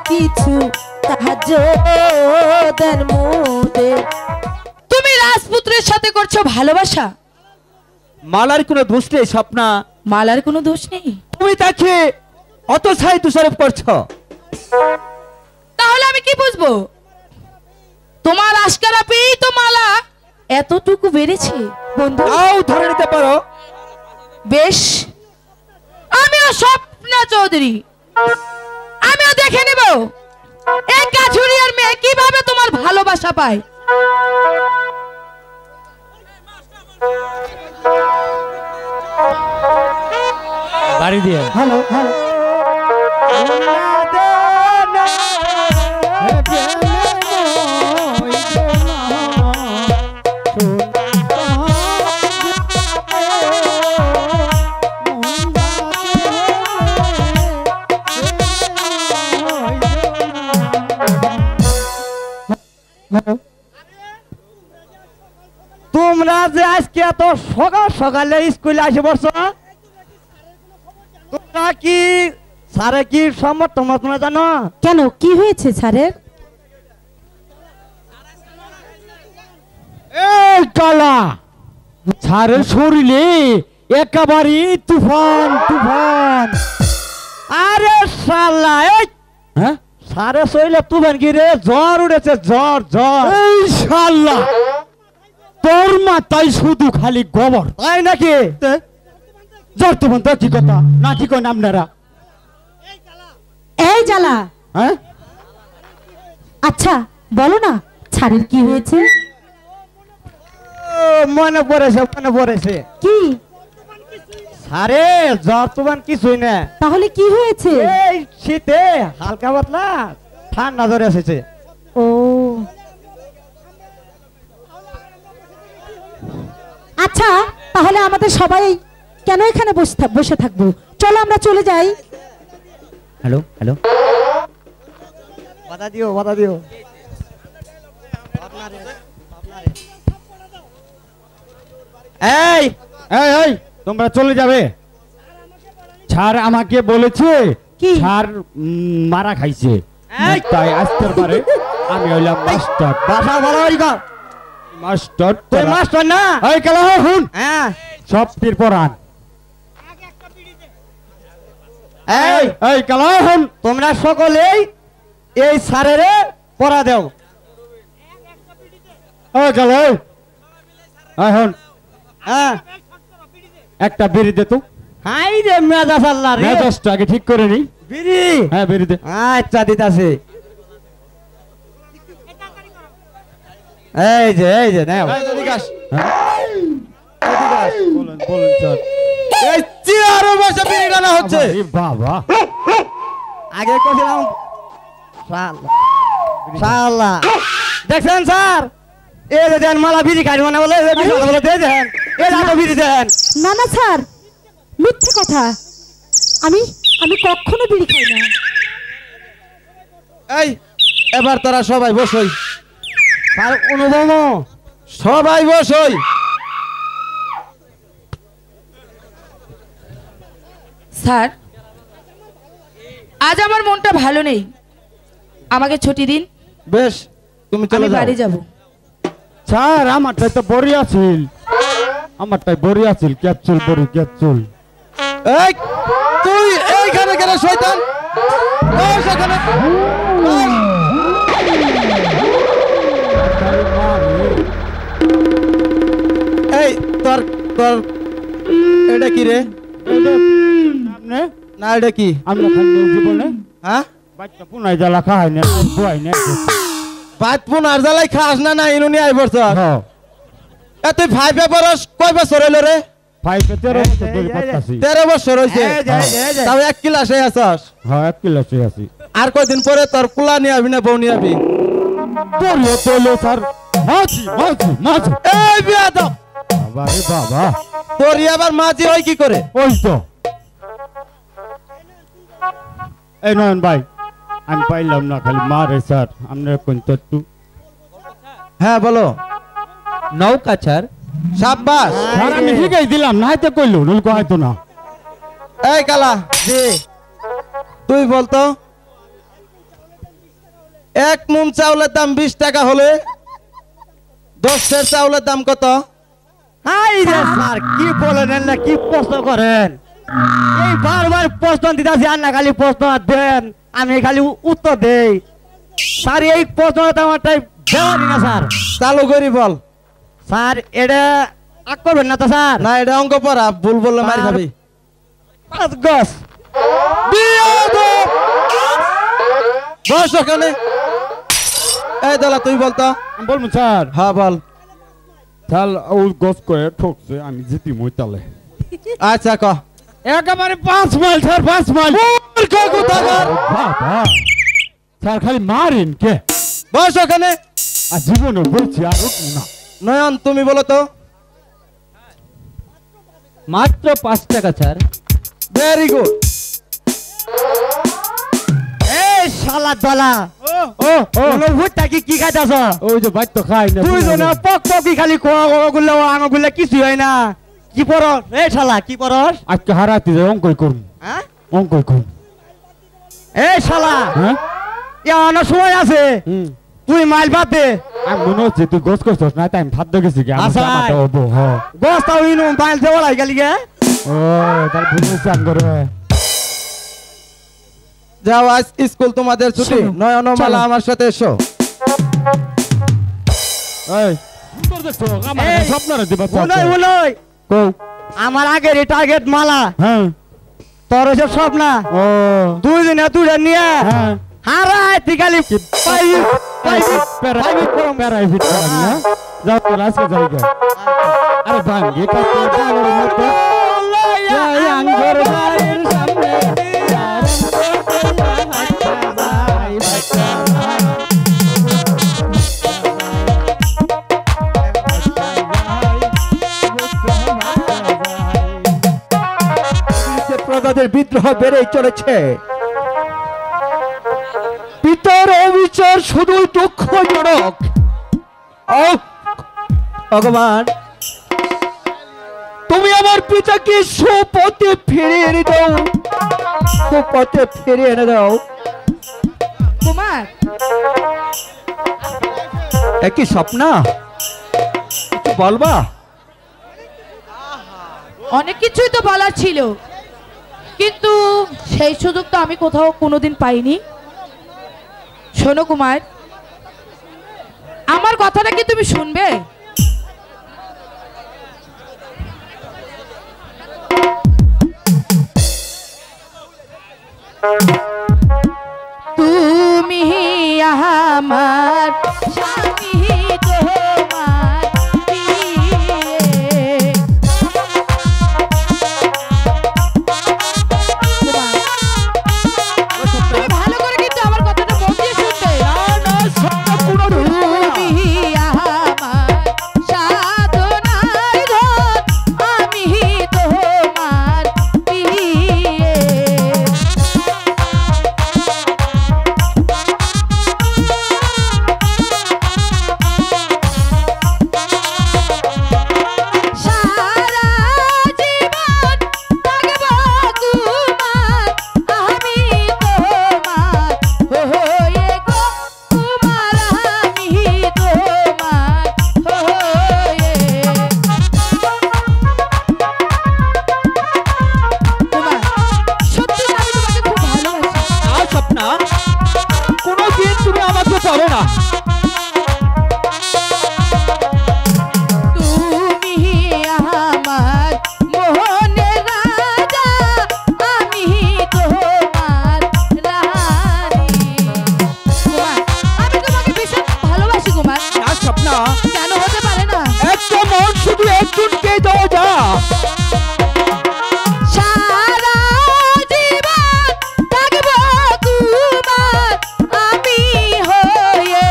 কিছু সাহায্য দেন মোদের। তুমি রাজপুত্রের সাথে করছো ভালোবাসা? মালার কোনো দোষ নেই স্বপ্না, মালার কোনো দোষ নেই। তুমি তাকে অত ছাই দোষারোপ করছো। তাহলে আমি কি বুঝবো? তোমার আশকারা পেয়েই তো মালা এতটুকু বেড়েছে। বন্ধু তাও ধরে নিতে পারো। বেশ, আমিও স্বপ্না চৌধুরী, আমিও দেখে নেব এই কাছুরিয়ার মেয়ে কিভাবে তোমার ভালোবাসা পায়। বাড়ি দিয়ে হ্যালো হ্যালো তোমরা যে আজকে এত সকাল সকালে স্কুলে আসে পড়ছো, তোমরা কি স্যারে কি সম্মত তোমরা জানো? কেন কি হয়েছে স্যারের? এই কালা স্যারের শরীরে একেবারে তুফান তুফান। আরে শালা, এই হ্যাঁ স্যারে শরীরে তুফান কি রে? জ্বর উঠেছে, জ্বর জ্বর। এই শালা তোর মাথায় শুধু খালি গোবর, তাই নাকি? জ্বর তুফান তো কি কথা না, কি করেন আপনারা? এই জ্বালা, হ্যাঁ আচ্ছা বলো না স্যারের কি হয়েছে? ও, মনে পড়েছে মনে পড়েছে। কি? আরে জ্বর তুফান কিছুই না, তাহলে কি হয়েছে? এই শীতে হালকা পাতলা ঠান্ডা ধরে এসেছে। ও আচ্ছা, তাহলে আমাদের সবাই কেন এখানে বসে থাকবো? চলো আমরা চলে যাই। হ্যালো হ্যালো, বাধা দিও বাধা দিও। এই এই এই তোমরা চলে যাবে। স্যার আমাকে বলেছে কি? স্যার মারা খাইছে, এই! তাই আসতে পারে। আমি হইলাম মাস্টার। বাসা ভালো হই গো। মাস্টার তুই মাস্টার না? এই কালা হুন হ্যাঁ। সব তীর পরান। এই এই কালা হুন তোমরা সকলেই এই স্যারেরে পড়া দাও। এই কালা এই হুন হ্যাঁ, একটা বিড়ি দে তো। হাই রে মেজাজ আল্লাহ রে। মেজাজটা আগে ঠিক করে নি। বিড়ি? হ্যাঁ বিড়ি দে। আচ্ছা দিতাছি। এই যে নাও। এদিকে আস। এদিকে আস। বলেন বলেন স্যার। এই চিয়ারও বসে বিড়ি টানা হচ্ছে। আরে বাবা, আগে কইছিলাম শালা শালা। দেখছেন স্যার, এই যে দেন মালা বিড়ি খাইব না বলে, এই বিড়ি বলে দিয়ে দেন। এই রাতো বিড়ি দেন। না না স্যার, মিথ্যে কথা। আমি আমি কখনো বিড়ি খাই না। এই এবার তোরা সবাই বসই। আর অনুভব সবাই বসই। স্যার, আজ আমার মনটা ভালো নেই, আমাকে ছুটি দিন, বেশ, তুমি চলে আমি যাও। বাড়ি যাব। স্যার আমারটাই তো বড়ি আছিল, আমারটাই বড়ি আছিল। ক্যাপসুল বড়ি ক্যাপসুল। এই তুই এইখানে কেন শয়তান? বস এখানে। বস। এই তোর তোর এটা কি রে? আপনি না এটা কি? আমরা খালি জীবনে হ্যাঁ, বাচ্চা পুনাই জ্বালা খাই না, বুয়াই না। ভাত পুন আর জ্বালাই খাস না? না ইনুনি আই বলছ। হ্যাঁ এ তুই ভাই বরস কয় বছর হইল রে? 13 বছর ধরে করতাছি। 13 বছর হইছে। তাও এক ক্লাসে আছস। হ্যাঁ 1 ক্লাসে আছি। আর কয়দিন পরে তোর কুলা নিয়ে আবি না বউ নিয়ে আবি? তোলো তোলো স্যার, মাছি মাছি মাছি। এই বিয়াদব, বাবা রে বাবা, তোর আবার মাঝি হয় কি করে? ওই তো। এই নয়ন ভাই, আমি পাইলাম না, খালি মারে স্যার। আপনার কোন তো একটু। হ্যাঁ বলো। নৌকা ছাড়। সাব্বাস। স্যার আমি ঠিকই দিলাম, না হয়তো কইলো নলকো হয়তো না। এই কালা জি, তুই বলতো। এক মুন চাউলের দাম 20 টাকা হলে 10 সের চাউলের দাম কত? হাই রে স্যার কি বলেন না কি প্রশ্ন করেন এই বারবার প্রশ্ন দিতাছি আর না খালি প্রশ্ন দেন আমি খালি উত্তর দেই স্যার এই প্রশ্নটা আমারটাই দেওয়ারি না স্যার চালু করি বল। স্যার এটা আগ করবেন না তো স্যার না এটা অঙ্ক পড়া, ভুল বললে মার খাবি। 5 গজ বস ওখানে। এই দলা তুই বলতো। আমি বলবো স্যার হ্যাঁ বল। তাহলে ও গছ করে ঠকছে, আমি জিতি মই তালে। আচ্ছা ক। একেবারে 5 মাইল স্যার, 5 মাইল। স্যার খালি মারেন কে? বস ওখানে। আর জীবনে বলছি আর উঠবো না। নয়ন তুমি বলো তো। মাত্র 5 টাকা স্যার। Very good. এই শালা দলা ও ভুট্টা কি খাইতাছ ওই যে বাইর তো খাই না। তুই জনে পক পকি খালি কোগুলো আঙগুলো কিছু হয় না কি পরস এই শালা কি পরস আজকে হারাতে যাই অঙ্কই করুন, হ্যাঁ অঙ্কই করুন। এই শালা হ্যাঁ এখনো সময় আছে তুই মাইল বাদ দে। আমি মনে হচ্ছে তুই গোস করছিস না, তাই আমি ভাত দেখেছি কি আমার আচ্ছা। জামাটা হবো। হ্যাঁ বস্তা হইনু মাইল দেওয়ালাই গেলি গে ও তার বুঝেছি আম করে। যাও আজ স্কুল তোমাদের ছুটি। চলো, নয়ন ও মালা চলো। আমার সাথে এসো। এই সুন্দর দেখছো আমার এই, স্বপ্নরে দিবা উনই উনই কও। আমার আগের টার্গেট মালা হ্যাঁ তোর হইছে সব না ও দুই দিনে দুইটা নিয়ে হ্যাঁ হারাই তুই খালি প্যারাইভিট করান না। যাও তো আজকে যাই গে। আরে ভাঙ্গে কাটে ডাঙর মতো এই আঙ্গুর বাড়ির সামনে প্রজাদের বিদ্রোহ বেড়েই চলেছে। পিতার অবিচার শুধুই দুঃখজনক। ভগবান তুমি আমার পিতাকে সুপথে ফিরিয়ে এনে দাও, সুপথে ফিরিয়ে এনে দাও। কুমার একই স্বপ্ন কিছু বলবা? অনেক কিছুই তো বলার ছিল, কিন্তু সেই সুযোগ তো আমি কোথাও কোনোদিন পাইনি। শোনো কুমার, আমার কথাটা কি তুমি শুনবে? তুমি আমার স্বামী, তোমার বিয়ে। তুমি ভালো করে কিন্তু আমার কথাটা মন দিয়ে শুনবে। তুমি আমার সাধনার ধন, আমি তোমার বিয়ে। সারা জীবন থাকবো কুমার, আমি তোমার হয়ে গো কুমার, আমি তোমার হয়ে। কুমার, সত্যি আমি তোমাকে খুব ভালোবাসি। আর স্বপ্ন কোনোদিন তুমি আমাকে পাবে না। তুমি আমার মোহনের রাজা, আমি তোমার রানী। কুমার, আমি তোমাকে ভীষণ ভালোবাসি কুমার। আর স্বপ্ন কেন হতে পারে না? একটা মন শুধু একজনকে দাও যা। সারা জীবন থাকবো কুমার, আমি হয়ে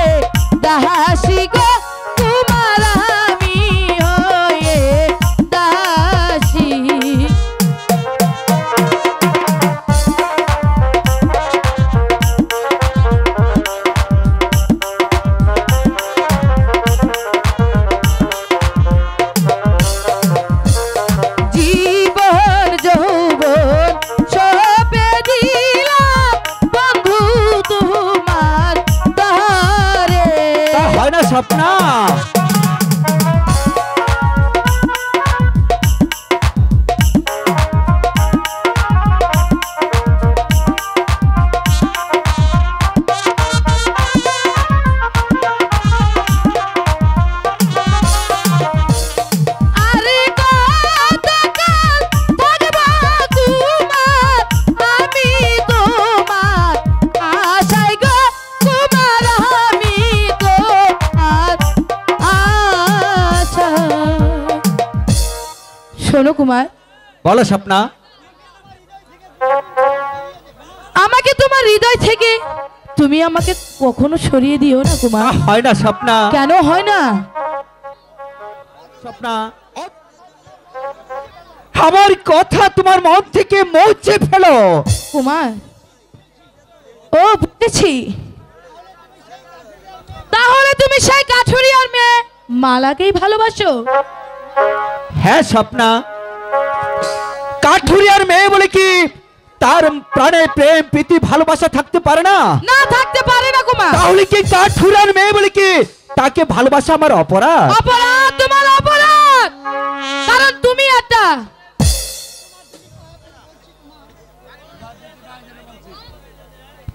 স্বপ্না আরে কতকাল থাকবো কুমার আমি তোমার আশায় গো কুমার আমি তোমার আশা। শোনো কুমার, বলো স্বপ্না। আমাকে তোমার হৃদয় থেকে তুমি আমাকে কখনো সরিয়ে দিও না কুমার। হয় না স্বপ্না। কেন হয় না? স্বপ্না, আমার কথা তোমার মন থেকে মুছে ফেলো। কুমার, ও বুঝেছি, তাহলে তুমি সেই কাঠুরিয়ার মেয়ে মালাকেই ভালোবাসো? হ্যাঁ স্বপ্না, কাঠুরিয়ার মেয়ে বলে কি তার প্রাণে প্রেম প্রীতি ভালোবাসা থাকতে পারে না? না, থাকতে পারে না কুমার। তাহলে কি কাঠুরিয়ার মেয়ে বলে কি তাকে ভালোবাসা আমার অপরাধ? অপরাধ, তোমার অপরাধ, কারণ তুমি একটা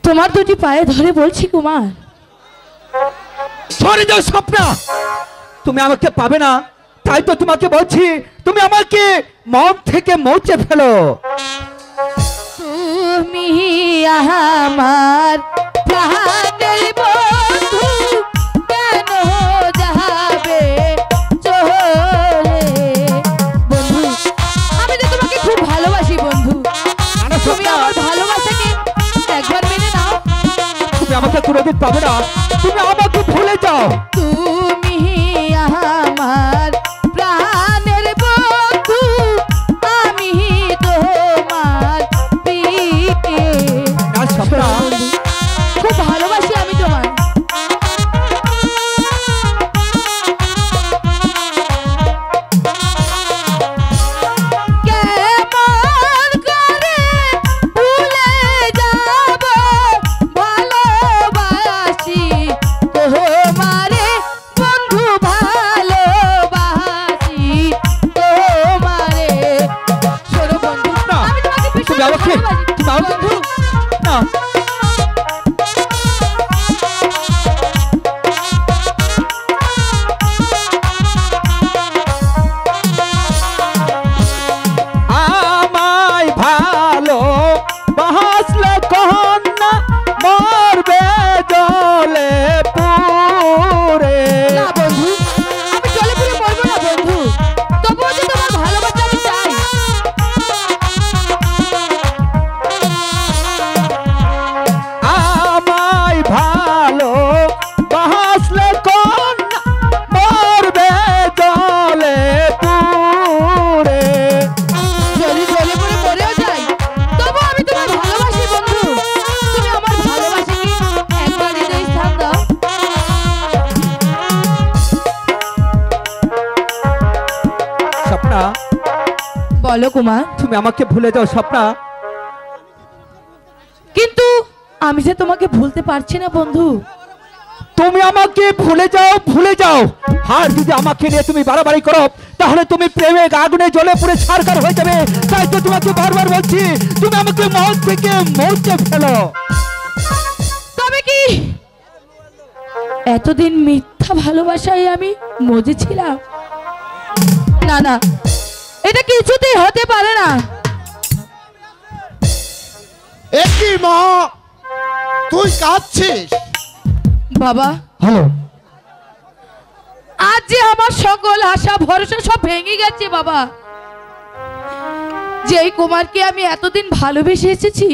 তোমার দুটি পায়ে ধরে বলছি কুমার, সরে যাও স্বপ্না, তুমি আমাকে পাবে না, তাই তো তোমাকে বলছি তুমি আমাকে মন থেকে মুছে ফেলো। তুমি আমার প্রাণের বন্ধু, কেন যাবে চলে? বন্ধু, আমি তো তোমাকে খুব ভালোবাসি বন্ধু, তুমি আমার ভালোবাসাকে একবার মেনে নাও। তুমি আমাকে কোনোদিন পাবে না, তুমি আমাকে ভুলে যাও। তুমি আমার প্রাণের বন্ধু, আমি তোমার প্রিয়। না স্বপ্না, খুব ভালোবাসি আমি তোমার। কেমন করে ভুলে যাব ভালোবাসি তোমারে বন্ধু, ভালোবাসি তোমারে। শোনো বন্ধু, না, আমি তোমাকে ভীষণ তুমি আমাকে ভালোবাসি। তুমি আমাকে বন্ধু, না। আমায় ভালো বাসলে কন্যা মরবে জলে পুরে। না বন্ধু, আমি জলে পুড়ে মরবো না বন্ধু, তবুও যে তোমার ভালোবাসা আমি চাই। আমায় ভালো বাসলে কন্যা মরবে জলে পুরে। যদি জলে পুড়ে মরেও যাই, তবু আমি তোমার ভালোবাসি বন্ধু, তুমি আমার ভালোবাসাকে একবার হৃদয়ে স্থান দাও। স্বপ্না, বলো কুমার, তুমি আমাকে ভুলে যাও স্বপ্না। কিন্তু আমি যে তোমাকে ভুলতে পারছি না বন্ধু। তুমি আমাকে ভুলে যাও, ভুলে যাও। আর যদি আমাকে নিয়ে তুমি বাড়াবাড়ি করো, তাহলে তুমি প্রেমে আগুনে জ্বলে পুড়ে ছারখার হয়ে যাবে। তাই তো তোমাকে বারবার বলছি তুমি আমাকে মন থেকে মুছে ফেলো। তবে কি এতদিন মিথ্যা ভালোবাসায় আমি মজেছিলাম? না না, এটা কিছুতেই হতে পারে না। একই মা, তুই কাঁদছিস? বাবা, হ্যালো, আজ যে আমার সকল আশা ভরসা সব ভেঙে গেছে বাবা। যেই কুমারকে আমি এতদিন ভালোবেসে এসেছি,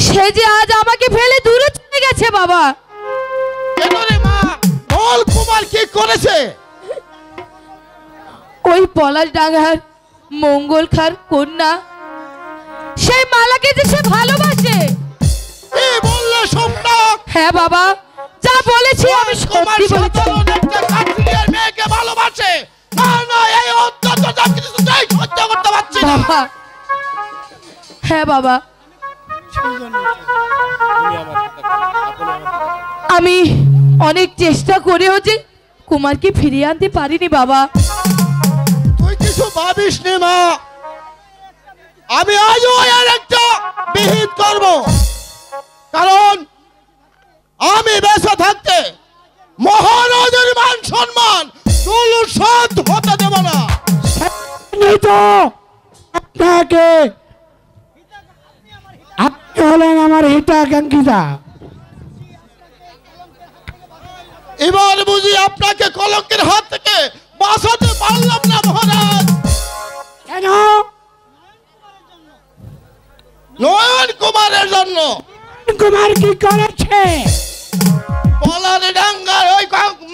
সে যে আজ আমাকে ফেলে দূরে চলে গেছে বাবা। কেন রে মা, বল কুমার কি করেছে? ওই পলাশ ডাঙ্গার মঙ্গল খার কন্যা সেই মালাকে যে সে ভালোবাসে। কি বললে স্বপ্না? হ্যাঁ বাবা, যা বলেছি আমি কুমার সত্যি বলেছি। সাধারণ একটা কাঠুরিয়ার মেয়েকে ভালোবাসে? না না, এই অত্যাচারটা কিছু সহ্য করতে পারছি না। বাবা, হ্যাঁ বাবা, আমি অনেক চেষ্টা করেও যে কুমারকে ফিরিয়ে আনতে পারিনি বাবা। তুই কিছু ভাবিস নে মা, আমি আজও এর একটা বিহিত করব, কারণ আমি বেঁচে থাকতে মহারাজের মান সম্মান ধূলিসাৎ হতে দেব না। এই তো আপনাকে, আপনি হলেন আমার হিতাকাঙ্ক্ষিতা। এবার বুঝি আপনাকে কলঙ্কের হাত থেকে বাঁচাতে পারলাম না মহারাজ। কেন? নয়ন কুমারের জন্য। কুমার কি করেছে? পলার ডাঙ্গার ওই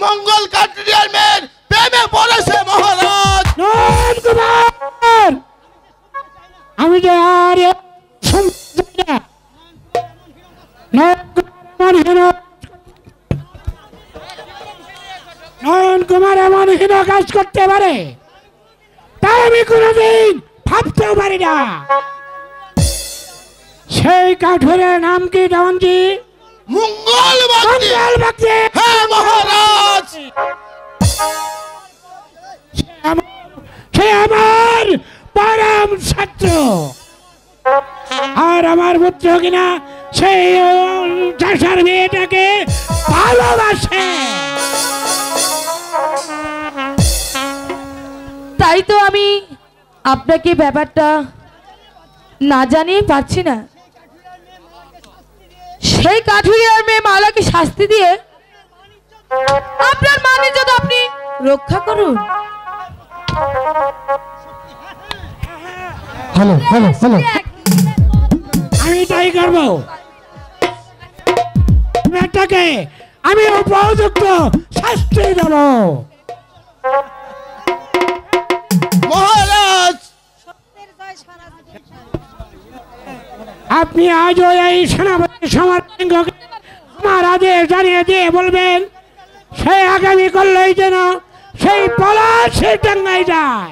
মঙ্গল কাটরিয়ার মেয়ের প্রেমে পড়েছে মহারাজ। নয়ন কুমার, আমি যে আর শুনতে না। নয়ন কুমার এমন হীন কাজ করতে পারে তাই আমি কোনোদিন ভাবতেও পারি না। সেই কাঠুরের নাম কি দেওয়ানজি? মঙ্গল ভক্তি। মঙ্গল ভক্তি। হ্যাঁ মহারাজ। সে আমার পরম শত্রু, আর আমার পুত্র কিনা সেই চাষার মেয়েটাকে ভালোবাসে। তাই তো আমি আপনাকে ব্যাপারটা না জানিয়ে পারছি না। সেই কাঠুরিয়ার মেয়ে মালাকে শাস্তি দিয়ে আপনার মান ইজ্জত আপনি রক্ষা করুন। হ্যালো হ্যালো হ্যালো, আমি তাই করবো। মেয়েটাকে আমি উপযুক্ত শাস্তি দেব। মহারাজ আপনি আজও এই সেনাপতি সমরসিংহকে আমার আদেশ জানিয়ে দিয়ে বলবেন সে আগামী করলেই যেন সেই পলাশ সেই টাঙ্গাই যায়।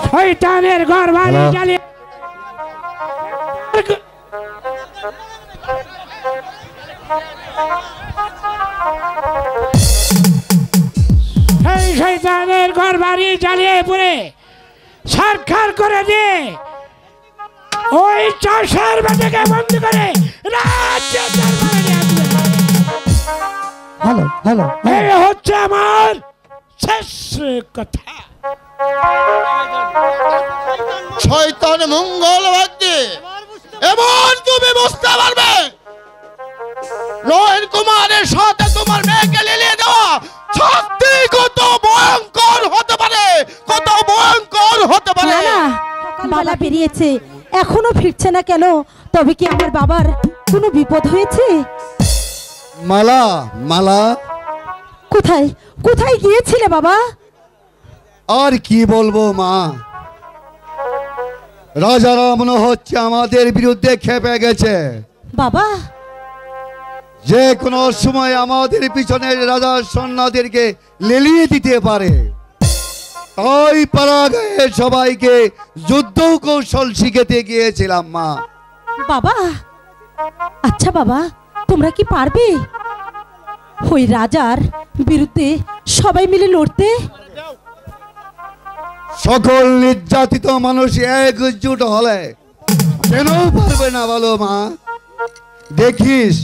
শয়তানের ঘর বাড়ি জ্বালিয়ে সেই শয়তানের ঘর বাড়ি জ্বালিয়ে পড়ে সরকার করে দিয়ে ওই চাষার বেটাকে বন্ধ করে রাজ্যে দরবারে নিয়ে আসবে। হ্যালো হ্যালো, এই হচ্ছে আমার শেষ কথা। শয়তান মঙ্গল ভক্তি এমন তুমি বুঝতে পারবে নয়ন কুমারের সাথে তোমার মেয়েকে লিলিয়ে দেওয়া সত্যি কত ভয়ঙ্কর হতে পারে, কত ভয়ঙ্কর হতে পারে। না না, সকালবেলা বেরিয়েছে এখনো ফিরছে না কেন? তবে কি আমার বাবার কোনো বিপদ হয়েছে? মালা মালা, কোথায় কোথায় গিয়েছিলে বাবা? আর কি বলবো মা, রাজারা মনে হচ্ছে আমাদের বিরুদ্ধে খেপে গেছে। বাবা, যে কোনো সময় আমাদের পিছনের রাজার সৈন্যদেরকে লেলিয়ে দিতে পারে। তাই পাড়াগাঁয়ে সবাইকে যুদ্ধ কৌশল শিখাতে গিয়েছিলাম মা। বাবা, আচ্ছা বাবা, তোমরা কি পারবে ওই রাজার বিরুদ্ধে সবাই মিলে লড়তে? সকল নির্যাতিত মানুষ একজুট হলে কেন পারবে না বলো মা? দেখিস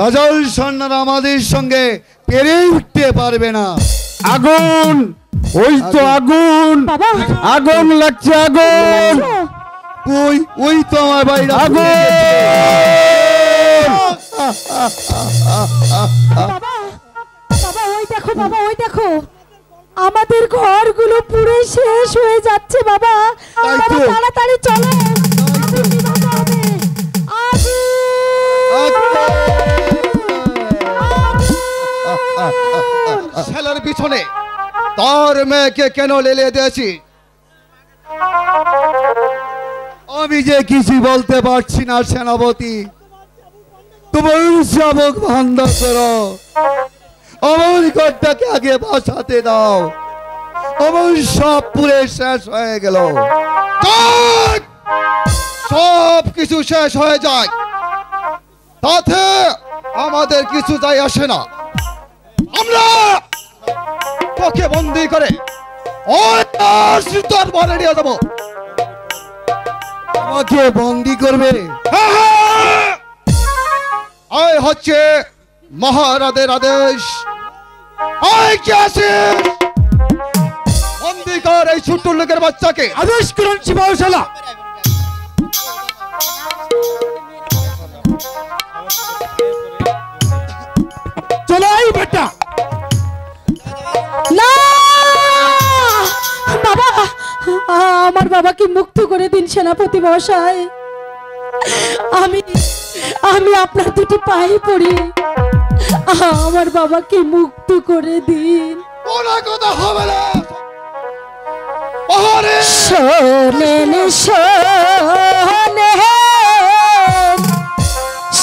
রাজার সৈন্যরা আমাদের সঙ্গে পেরে উঠতে পারবে না। আগুন, ওই তো আগুন, বাবা, আগুন লাগছে, আগুন, ওই ওই তো আমার বাইরে আগুন। বাবা, বাবা ওই দেখো, বাবা ওই দেখো, আমাদের ঘরগুলো পুরো শেষ হয়ে যাচ্ছে বাবা। তাই বাবা তো। তাড়াতাড়ি চলো, আগুন নিভাতে হবে। ছেলের পিছনে তার মেয়েকে কেন লেলে দিয়েছি আমি যে কিছু বলতে পারছি না সেনাপতি। তোমার শাবক বন্ধ করো, আমার ঘরটাকে আগে বাঁচাতে দাও। আমার সব পুরে শেষ হয়ে গেল। সব কিছু শেষ হয়ে যায়, তাতে আমাদের কিছু যায় আসে না। আমরা তোকে বন্দি করে ওই দরবারে নিয়ে যাবো। আমাকে বন্দি করবে? এই হচ্ছে মহারাজের আদেশ। কে আছিস? বন্দি কর এই ছোট্ট লোকের বাচ্চাকে। আদেশ করুন শিবাউশালা। চলো এই বেটা। না বাবা, আমার বাবাকে মুক্ত করে দিন সেনাপতি মশাই। আমি আমি আপনার দুটি পায়ে পড়ি, আমার বাবাকে মুক্ত করে দিন। কোনো কথা হবে না। শোনেন শোনেন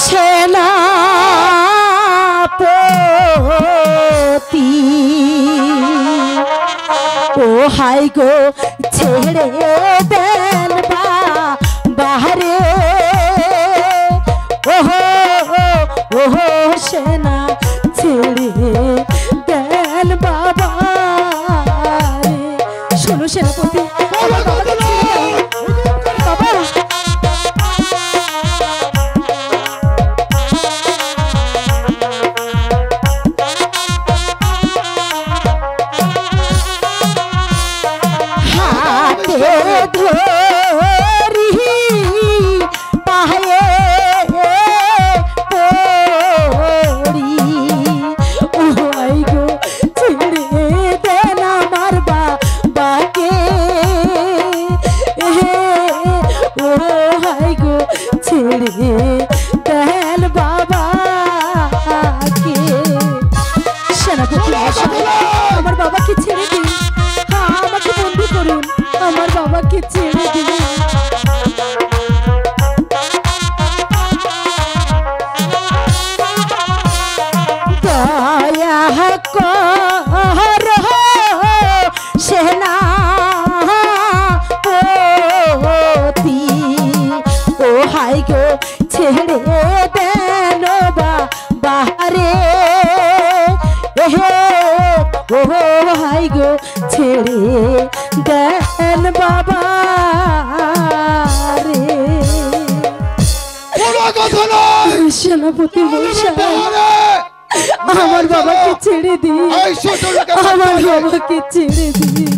সেনাপতি, ও হাই গো ছেড়ে দেন বাহারে, ওহো ওহো সেনা ছেড়ে দেন বাবা। শোনো সেনাপতি, আমার বাবাকে ছেড়ে দাও। বাবা হাতে ধরি পায়ে পড়ি, ওই গো ছেড়ে দেন আমার বাবাকে, ও হাই গো ছেড়ে দেন বাবাকে। সেনাপতি আমার বাবাকে ছেড়ে দিন, আমাকে বন্দি করুন, আমার বাবাকে ছেড়ে দিন। দয়া কর সেনাপতি, ও হাই গো ছেড়ে দেন বাহারে, ও হাই গো ছেড়ে দেন বাবা রে। কোনো কথা নয়। সেনাপতি মশাই আমার বাবাকে ছেড়ে দিন, এই ছোট লোকের আমার বাবাকে ছেড়ে দিন।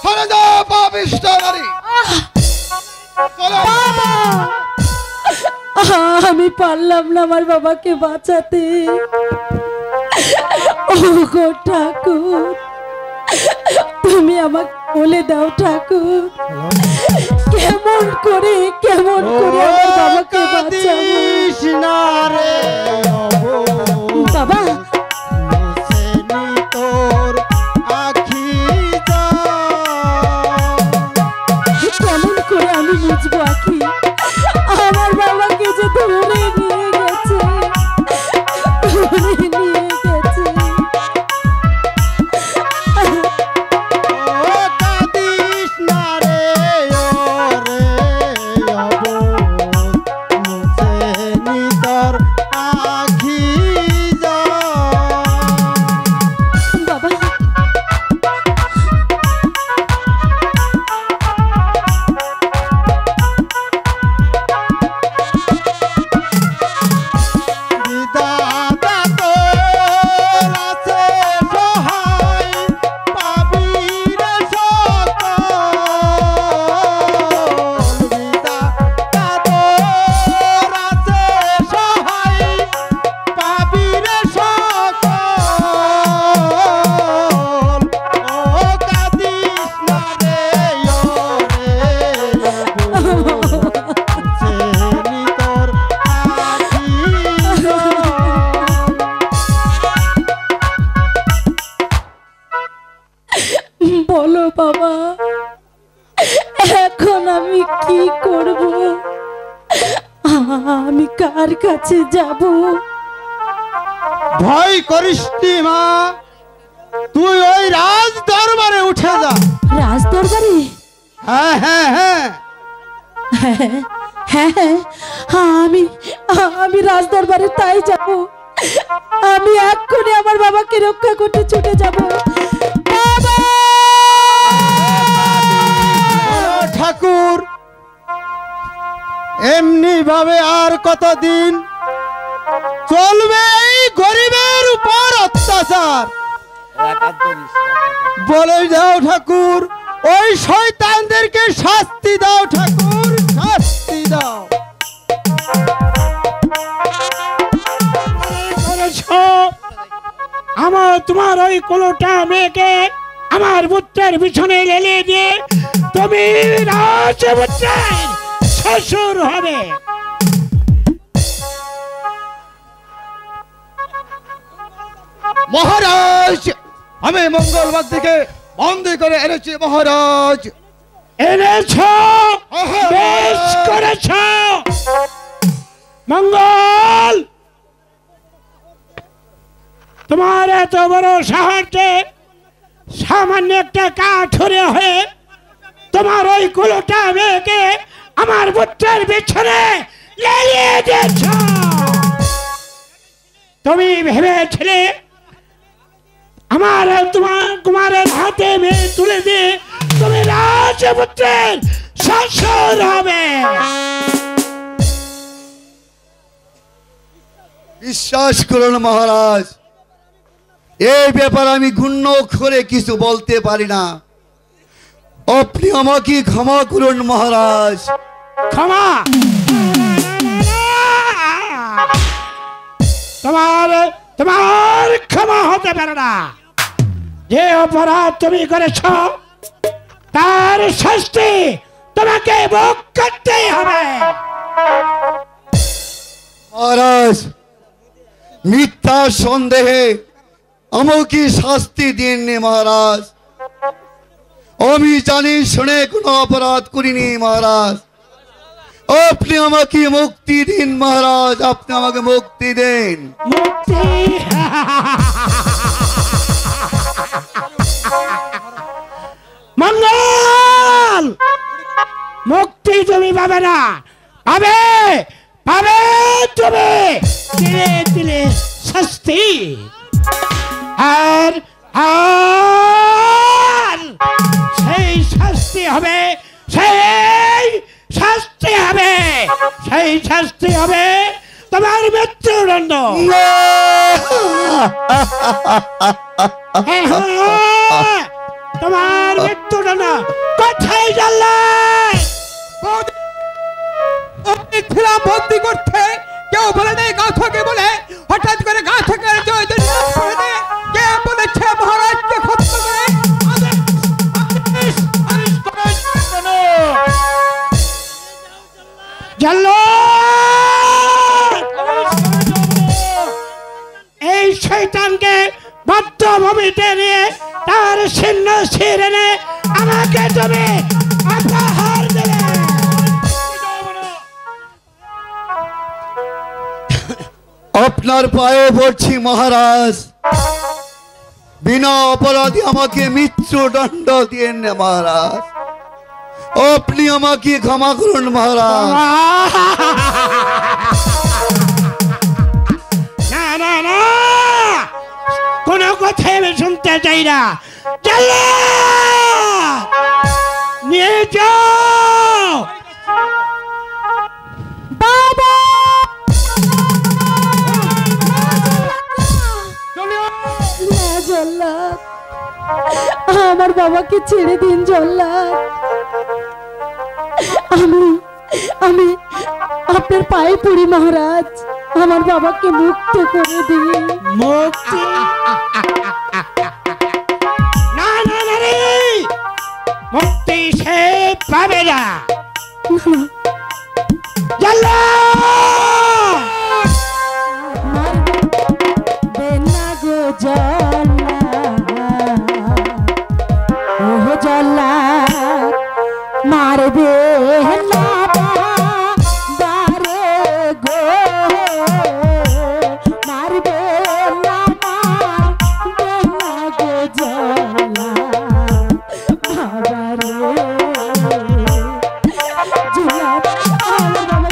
সরে যা পাপিষ্ঠ নারী। চলো। বাবা, আমি পারলাম না আমার বাবাকে বাঁচাতে। ও গো ঠাকুর, তুমি আমাকে বলে দাও ঠাকুর, কেমন করে আমার বাবাকে বাঁচাবো। বাবা কেমন করে আমি বুঝবো আখি, আমার বাবাকে যে ধরে নিয়ে গেছে, ধরে নিয়ে গেছে। বাবা বলো বাবা, এখন আমি কি করব? আমি কার কাছে যাব? ভয় করিস নি মা, তুই ওই রাজ দরবারে উঠে যা। রাজ দরবারে? হ্যাঁ হ্যাঁ হ্যাঁ, হ্যাঁ হ্যাঁ আমি আমি রাজদরবারে তাই যাব। আমি এক্ষুনি আমার বাবাকে রক্ষা করতে ছুটে যাব। বাবা! ঠাকুর, এমনি ভাবে আর কতদিন চলবে এই গরিবের উপর অত্যাচার? বলে দাও ঠাকুর, ওই শয়তানদেরকে শাস্তি দাও ঠাকুর, শাস্তি দাও। আমার তোমার ওই কোলোটা মেয়েকে আমার পুত্রের পিছনে লেলিয়ে দিয়ে তুমি রাজপুত্রের শ্বশুর হবে। মহারাজ, আমি মঙ্গলবার থেকে বন্দি করে এনেছি মহারাজ। এনেছ, বেশ করেছ মঙ্গল। তোমার এত বড় সাহায্যে সামান্য একটা কাঠুরে হয়ে তোমার ওই কুলোটা মেয়েকে আমার পুত্রের পিছনে লেলিয়ে দিয়েছ। তুমি ভেবেছিলে আমার তোমার কুমারের হাতে মেয়ে তুলে দিয়ে তুমি রাজপুত্রের শ্বশুর হবে। বিশ্বাস করুন মহারাজ, এই ব্যাপার আমি গুণ্য করে কিছু বলতে পারি না। আপনি আমাকে ক্ষমা করুন মহারাজ। ক্ষমা? তোমার তোমার ক্ষমা হতে পারে না। যে অপরাধ তুমি করেছ তার শাস্তি তোমাকে ভোগ করতেই হবে। মহারাজ, মিথ্যা সন্দেহে আমাকে শাস্তি দিননি মহারাজ। আমি জানি শুনে কোনো অপরাধ করিনি মহারাজ। আপনি আমাকে মুক্তি দিন মহারাজ, আপনি আমাকে মুক্তি দিন। মুক্তি? মঙ্গল, মুক্তি তুমি পাবে না, পাবে পাবে তুমি দিলে দিলে শাস্তি। আর আর সেই শাস্তি হবে, সেই শাস্তি হবে, সেই শাস্তি হবে তোমার মৃত্যুদণ্ড। তোমার মৃত্যুদণ্ড। কোথায় জানলে? ছিলাম বন্দি করতে, কেউ বলে নেই গা থেকে বলে, হঠাৎ করে গা থেকে কে বলেছে মহারাজকে হত্যা করে? এই শয়তানকে বদ্ধভূমিতে নিয়ে তার ছিন্ন ছিঁড়ে এনে আমাকে তুমি অপহার দেবে। আপনার পায়ে পড়ছি মহারাজ, বিনা অপরাধী আমাকে মৃত্যুদণ্ড দিয়েন না মহারাজ। আপনি আমাকে ক্ষমা করুন মহারাজ। না না না, কোনো কথাই আমি শুনতে চাই না। চলো নিয়ে যাও। বাবা! না জল্লাদ, আমার বাবাকে ছেড়ে দিন জল্লাদ। আমি আমি আপনার পায়ে পড়ি মহারাজ, আমার বাবাকে মুক্ত করে দিন। মুক্তি? না না না রে, মুক্তি সে পাবে না। চলো বেনা গো জল্লাদ, ও জল্লাদ মারবে না বারে গো, মারবে না মারবে না গো জল্লাদ বাবারে। জল্লাদ আমার বাবা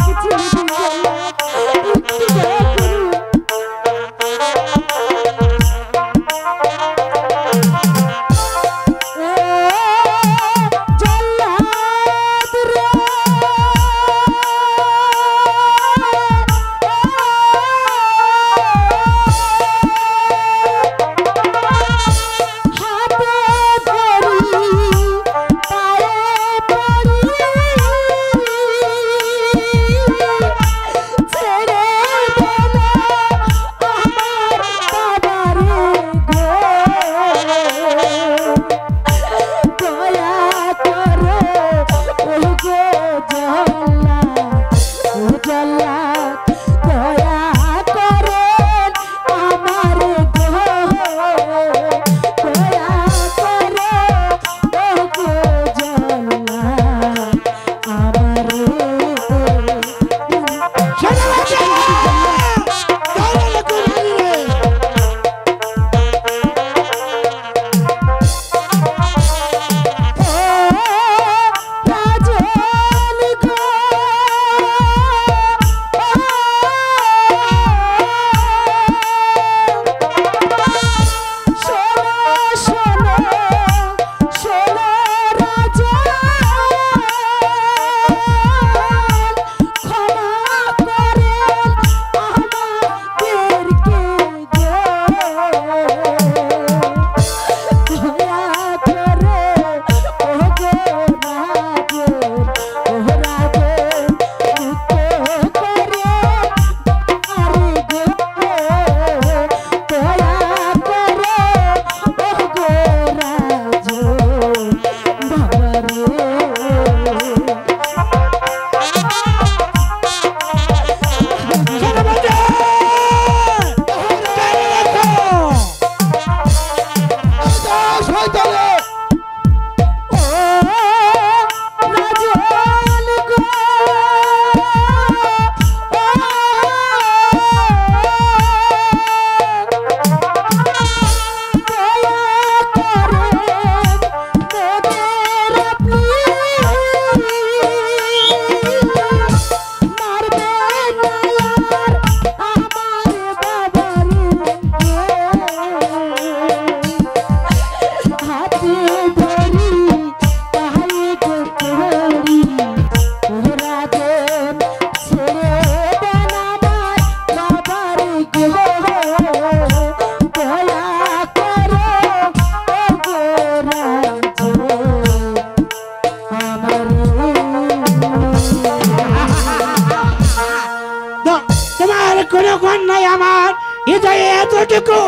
কোনো গুণ নাই আমার হৃদয়ে এতটুকু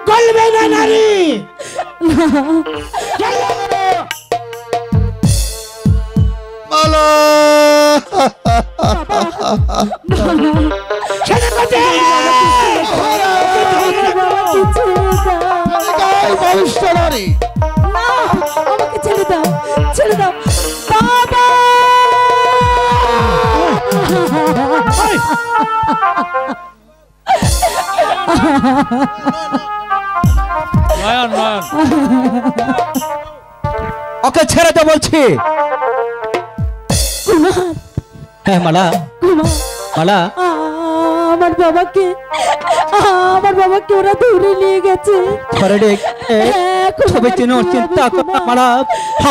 গলবে না নারী। মালা আমাকে ছেড়ে দাও, ছেড়ে দাও বাবা। নয়ন নয়ন ওকে ছেড়ে দে বলছি। কুমার, হ্যাঁ মালা, কুমার, মালা আমার বাবাকে ওরা ধরে নিয়ে গেছে। ধরে রে ছবি চিনো চিন্তা কর না মালা,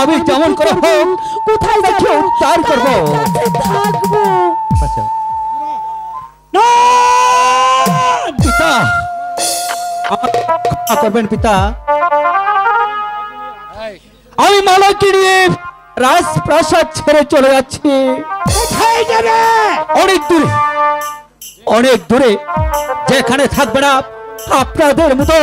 আমি যেমন করে হোক কোথায় যাবো, তার করবো। থাকবো। পিতা ক্ষমা করবেন পিতা, আমি মালাকে নিয়ে রাজপ্রাসাদ ছেড়ে চলে যাচ্ছি। অনেক দূরে, অনেক দূরে, যেখানে থাকবে না আপনাদের মতো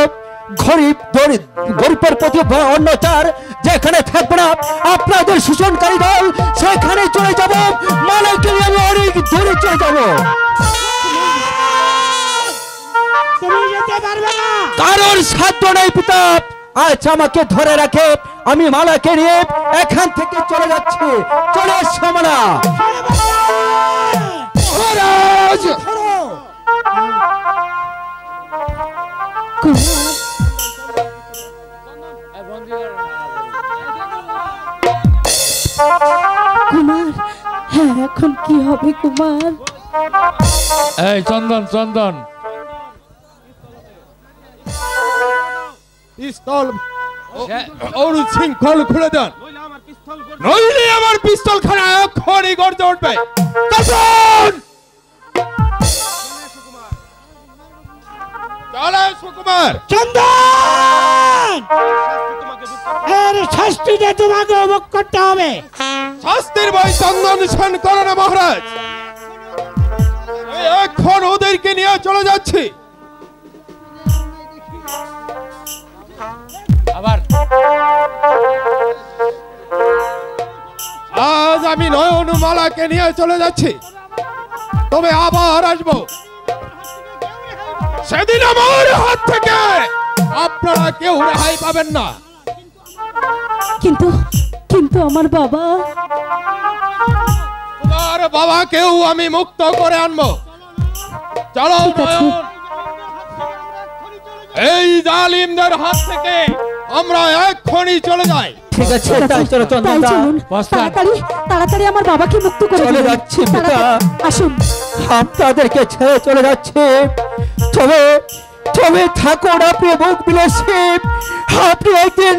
গরিবের প্রতি অন্যাচার, যেখানে থাকবে না আপনাদের শোষণকারী দল, সেখানে চলে যাব। মালাকে নিয়ে আমি অনেক দূরে চলে যাব। কারোর সাধ্য নেই পিতা, আজ আমাকে ধরে রাখে। আমি মালাকে নিয়ে এখান থেকে চলে যাচ্ছি। চলে এসো মালা। কুমার, হ্যাঁ এখন কি হবে কুমার? এই চন্দন, চন্দন পিস্তল শৃঙ্খল খুলে দেন, নইলে আমার পিস্তল খানা এক্ষুনি গর্জে উঠবে। সুকুমার, চন্দন, এর শাস্তিটা তোমাকে ভোগ করতে হবে। শাস্তির বই চন্দন সেন করো না মহারাজ, এখন ওদেরকে নিয়ে চলে যাচ্ছি। আবার আজ আমি নয়নমালাকে নিয়ে চলে যাচ্ছি, তবে আবার আসবো। সেদিন আমার হাত থেকে আপনারা কেউ রেহাই পাবেন না। কিন্তু কিন্তু আমার বাবা, তোমার বাবাকেও আমি মুক্ত করে আনবো। চলো ঠিক আছে। নয়ন, এই জালিমদের হাত থেকে আমরা এক্ষুনি চলে যাই। ঠিক আছে, ঠিক আছে, তাই চলো তাই চন্দনদা। চলুন। তাড়াতাড়ি তাড়াতাড়ি আমার বাবাকে মুক্ত করে চলে দিন। যাচ্ছি, পিতা। তাড়াতাড়ি আসুন। আপনাদেরকে ছেড়ে চলে যাচ্ছে, তবে তবে ঠাকুর আপনি মুখ বিলাসী, আপনি একদিন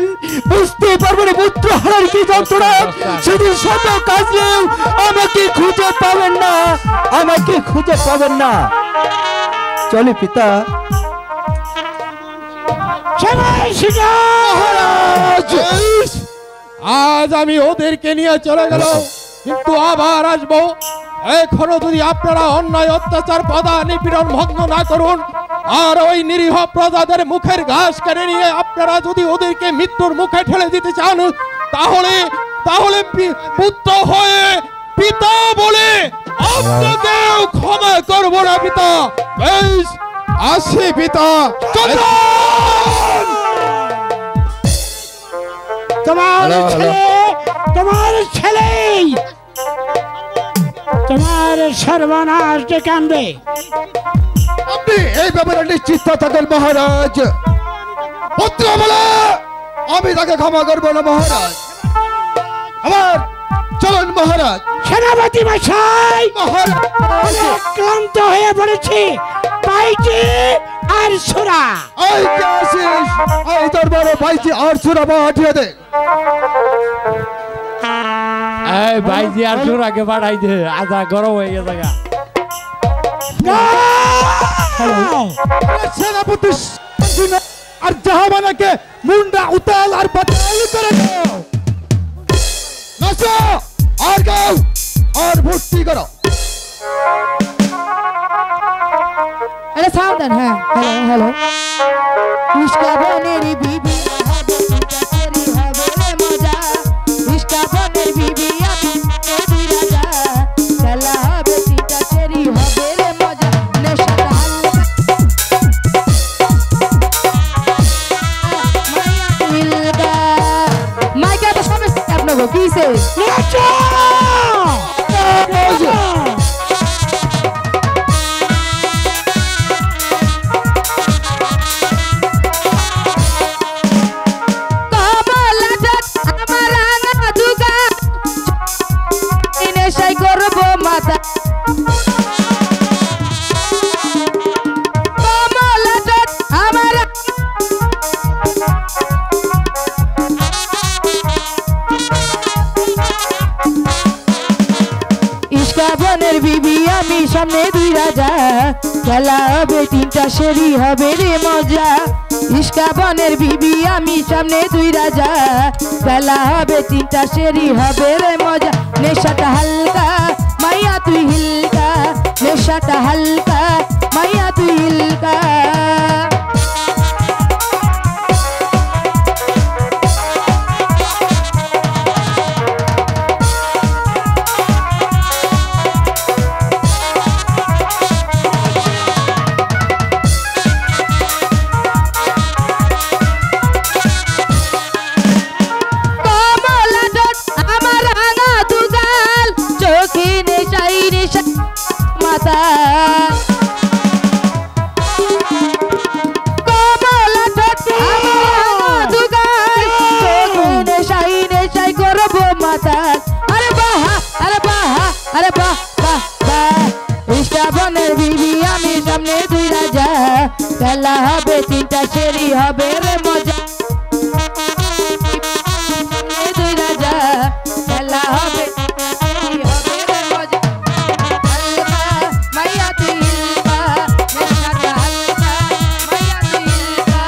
বুঝতে পারবেন পুত্র হারার কি যন্ত্রণা। সেদিন শত কাজেও আমাকে খুঁজে পাবেন না, আমাকে খুঁজে পাবেন না। চলে পিতা। আজ আমি ওদেরকে নিয়ে চলে গেল, কিন্তু আবার আসবো। এখনো যদি আপনারা অন্যায় অত্যাচার বাধা নিপীড়ন ভঙ্গ না করুন, আর ওই নিরীহ প্রজাদের মুখের ঘাস কেড়ে নিয়ে আপনারা যদি ওদেরকে মৃত্যুর মুখে ঠেলে দিতে চান, তাহলে তাহলে পুত্র হয়ে পিতা বলে আপনাকেও ক্ষমা করবো না পিতা। বেশ, আসি পিতা। তোমার ছেলে তোমার সর্বনাশ ডেকে আনবে। আপনি এই ব্যাপারে নিশ্চিত থাকেন মহারাজ। পুত্র বলে আমি তাকে ক্ষমা করবো না মহারাজ। আমার চলুন মহারাজ। সেনাপতি মশাই, মহারাজ অনেক ক্লান্ত হয়ে পড়েছি। পাইছি আর সুরা, এই যে আসিস, এই দরবারে পাইছি আর সুরা পাঠিয়ে দে। এই ভাইজি আর সুরাকে পাঠাই দে, আজা গরম হয়ে গেছে গা। সেনাপতি আর জাহামানাকে মুন্ডা উতাল আর বাতাল করে দাও। নাচো আর গাও আর ভর্তি করো। আরে সাবধান। হ্যাঁ, হ্যালো হ্যালো। ইশকা বনের বিবি তেরি হবে রে মজা। ইশকা বনের বিবি আমি দুই রাজা। খেলা হবে তিনটা তেরি হবে রে মজা। নেশাটা হালকা মায়া মিলগা। মাইকা তো সমস্যা আপনাকে কিসে? বনের বিবি আমি সামনে দুই রাজা। খেলা হবে তিনটা সেরি হবে রে মজা। ইশকা বনের বিবি আমি সামনে দুই রাজা। খেলা হবে তিনটা সেরি হবে রে মজা। নেশাটা হালকা মাইয়া তুই হিলকা। নেশাটা হালকা মাইয়া তুই হিলকা। খেলা হবে তিনটা সেরি হবে রে মজা। দুই রাজা খেলা হবে সেরি হবে রে মজা। হালকা মাইয়া তুই হিলকা। নেশাটা হালকা মাইয়া তুই হিলকা।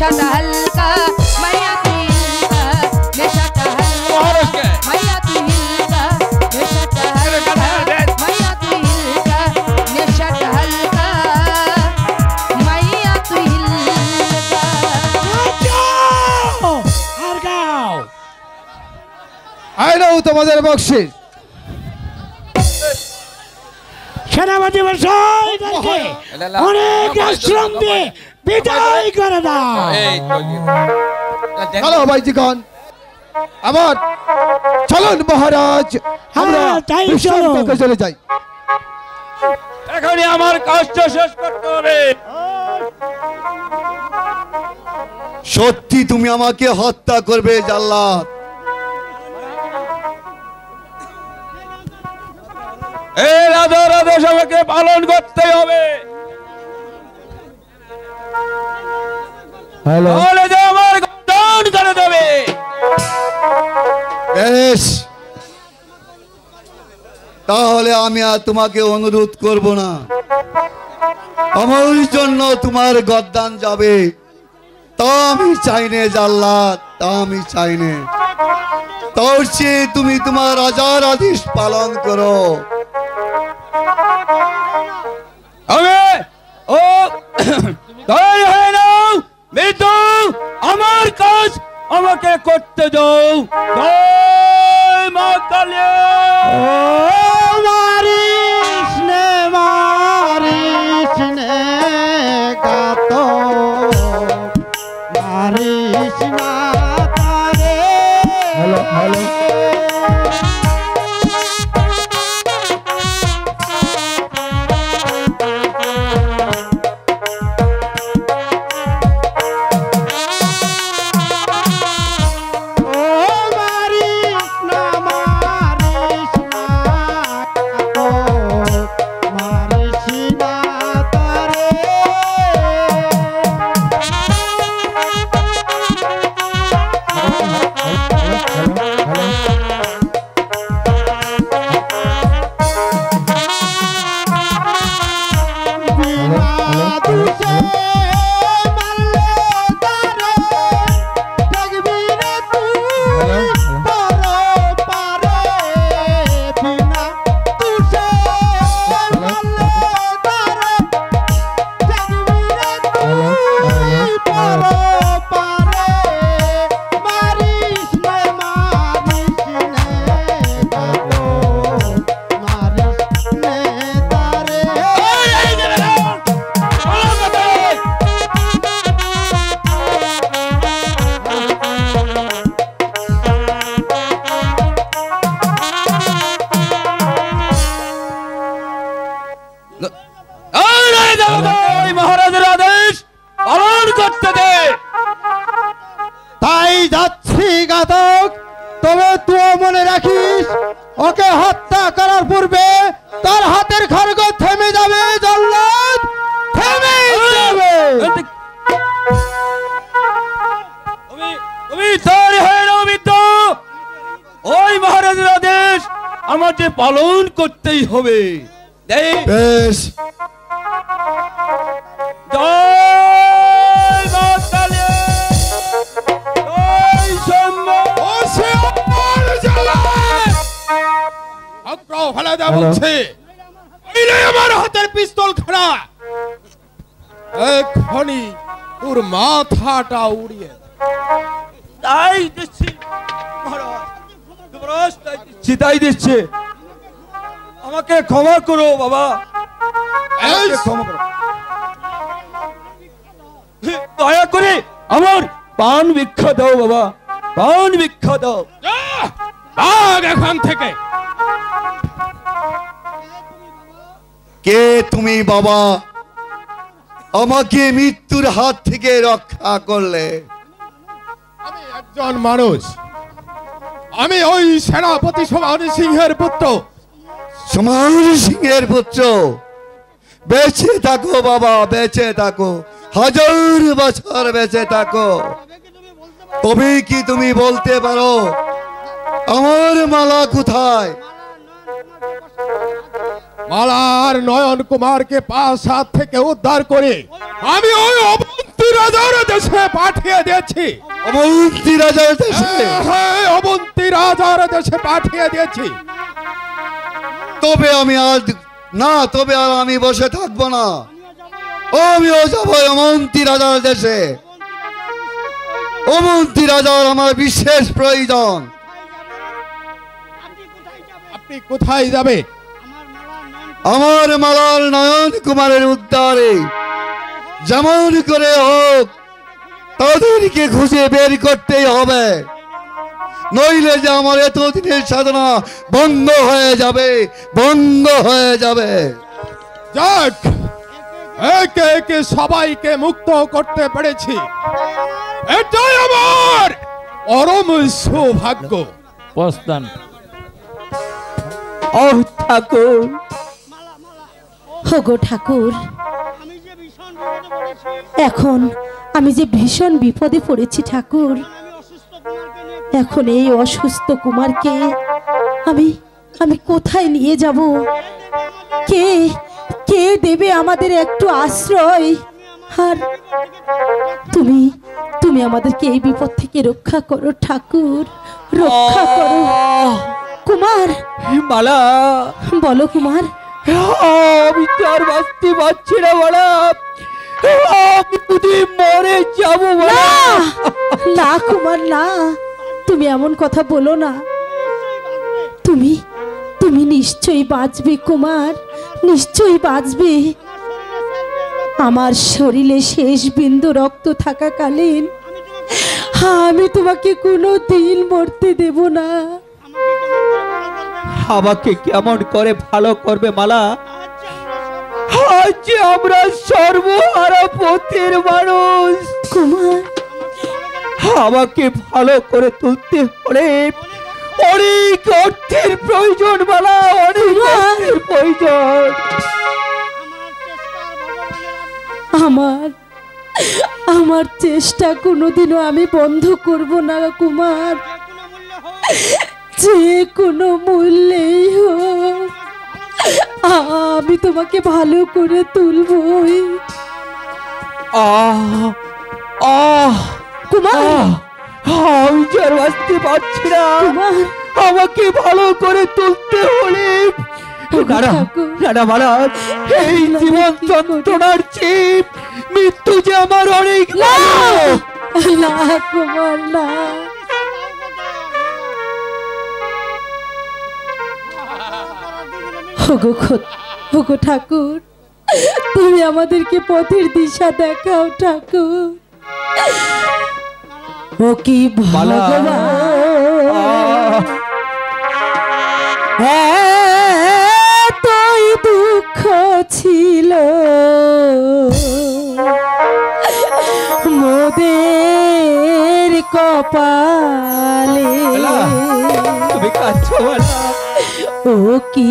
নেশাটা হালকা মাইয়া তুই হিলকা নেশাটা হালকা মাইয়া তুই হিলকা নেশাটা হালকা মাইয়া তুই হিলকা নেশাটা হালকা মাইয়া তুই হিলকা আর গাও আই নাও তোমাদের বকশিস। সেনাপতি মশাই অনেক শ্রম দিয়ে বিদায় করে দাও। চলো ভাইজি খান, আমার চলুন মহারাজ, আমরা তাই বিশ্রামটাকে চলে যাই। এখনই আমার কাজটা শেষ করতে হবে। সত্যি তুমি আমাকে হত্যা করবে জাল্লাদ? এই রাজার আদেশ আমাকে পালন করতে হবে। তাহলে যে আমার গর্দান করে দেবে। বেশ, তাহলে আমি আর তোমাকে অনুরোধ করব না। আমার জন্য তোমার গর্দান যাবে তা আমি চাই নে জাল্লাদ, তা আমি চাই নে। তার চেয়ে তুমি তোমার রাজার আদেশ পালন করো। আমি ও তৈরি হয়ে নাও মৃত্যু, আমার কাজ আমাকে করতে দাও। জয় মা কালী। মারিস নে গাতো মারিস না তারে। হ্যালো হ্যালো মহারাজের আদেশ পালন করতে দে। তাই যাচ্ছি ঘাতক, তবে তুই মনে রাখিস ওকে হত্যা করার পূর্বে তার হাতের খড়গ থেমে যাবে জল্লাদ, থেমে যাবে। তুমি তৈরি হয়ে নাও মৃত্যু, ওই মহারাজের আদেশ আমাকে পালন করতেই হবে। বেশ, জয় মা কালী, জয় শম্ভু। আগ্রহ ফেলে দেওয়া বলছে, আমার হাতের পিস্তল খাড়া, এক্ষুনি তোর মাথাটা উড়িয়ে তাই দিচ্ছি মহারাজ, যুবরাজ তাই দিচ্ছি, তাই দিচ্ছে। আমাকে ক্ষমা করো বাবা, আমাকে ক্ষমা করো। দয়া করে আমার পান ভিক্ষা দাও বাবা, পান ভিক্ষা দাও। ভাগ এখান থেকে। কে তুমি বাবা? আমাকে মৃত্যুর হাত থেকে রক্ষা করলে। আমি একজন মানুষ, আমি ওই সেনাপতি সমান সিংহের পুত্র। সমান সিংহের পুত্র? বেঁচে থাকো বাবা, বেঁচে থাকো, 1000 বছর বেঁচে থাকো। তবে কি তুমি বলতে পারো আমার মালা কোথায়? মালার নয়ন কুমারকে 5 হাত থেকে উদ্ধার করে আমি ওই অবন্তীর রাজার দেশে পাঠিয়ে দিয়েছি। অবন্তী রাজার দেশে? হ্যাঁ, অবন্তী রাজার দেশে পাঠিয়ে দিয়েছি। তবে আমি আজ না, তবে আর আমি বসে থাকবো না, আমিও যাবো অবন্তী রাজার দেশে। অবন্তী রাজার আমার বিশেষ প্রয়োজন। আপনি কোথায় যাবে? আমার মালার নয়ন কুমারের উদ্ধারে যেমন করে হোক তাদেরকে খুঁজে বের করতেই হবে, নইলে যে আমার এতদিনের সাধনা বন্ধ হয়ে যাবে, বন্ধ হয়ে যাবে। যাক, একে একে সবাইকে মুক্ত করতে পেরেছি, এটাই আমার পরম সৌভাগ্য। প্রস্থান। ও ঠাকুর, ওগো ঠাকুর, এখন আমি যে ভীষণ বিপদে পড়েছি ঠাকুর। এখন এই অসুস্থ কুমারকে আমি আমি কোথায় নিয়ে যাব? কে কে দেবে আমাদের একটু আশ্রয়? আর তুমি তুমি আমাদেরকে এই বিপদ থেকে রক্ষা করো ঠাকুর, রক্ষা করো। কুমার, মালা, বলো কুমার। আমি তো আর বাঁচতে পারছি না মালা, আমি যদি মরে যাবো। না না কুমার, না, তুমি এমন কথা বলো না। তুমি তুমি নিশ্চয়ই বাঁচবে কুমার, নিশ্চয়ই বাঁচবে। আমার শরীরে শেষ বিন্দু রক্ত থাকাকালীন আমি তোমাকে কোনো দিন মরতে দেব না। আমাকে কেমন করে ভালো করবে মালা? আজ আমরা সর্বহারা পথের মানুষ। কুমার, আমাকে ভালো করে তুলতে হলে অনেক অর্থের প্রয়োজন মালা, অনেক অর্থের প্রয়োজন। আমার আমার চেষ্টা কোনোদিনও আমি বন্ধ করব না কুমার, যে কোনো মূল্যেই হোক আমি তোমাকে ভালো করে তুলবই। কুমার, আমি আর বাঁচতে পারছি না, কুমার, আমাকে ভালো করে তুলতে হলে এই জীবন যন্ত্রণার চেয়ে মৃত্যু যে আমার অনেক। না কুমার, না। ওগো ঠাকুর, তুমি আমাদেরকে পথের দিশা দেখাও ঠাকুর। ও কি ভগবান, এতই দুঃখ ছিল মোদের কপালে। তুমি কাঁদছো মালা? ও কি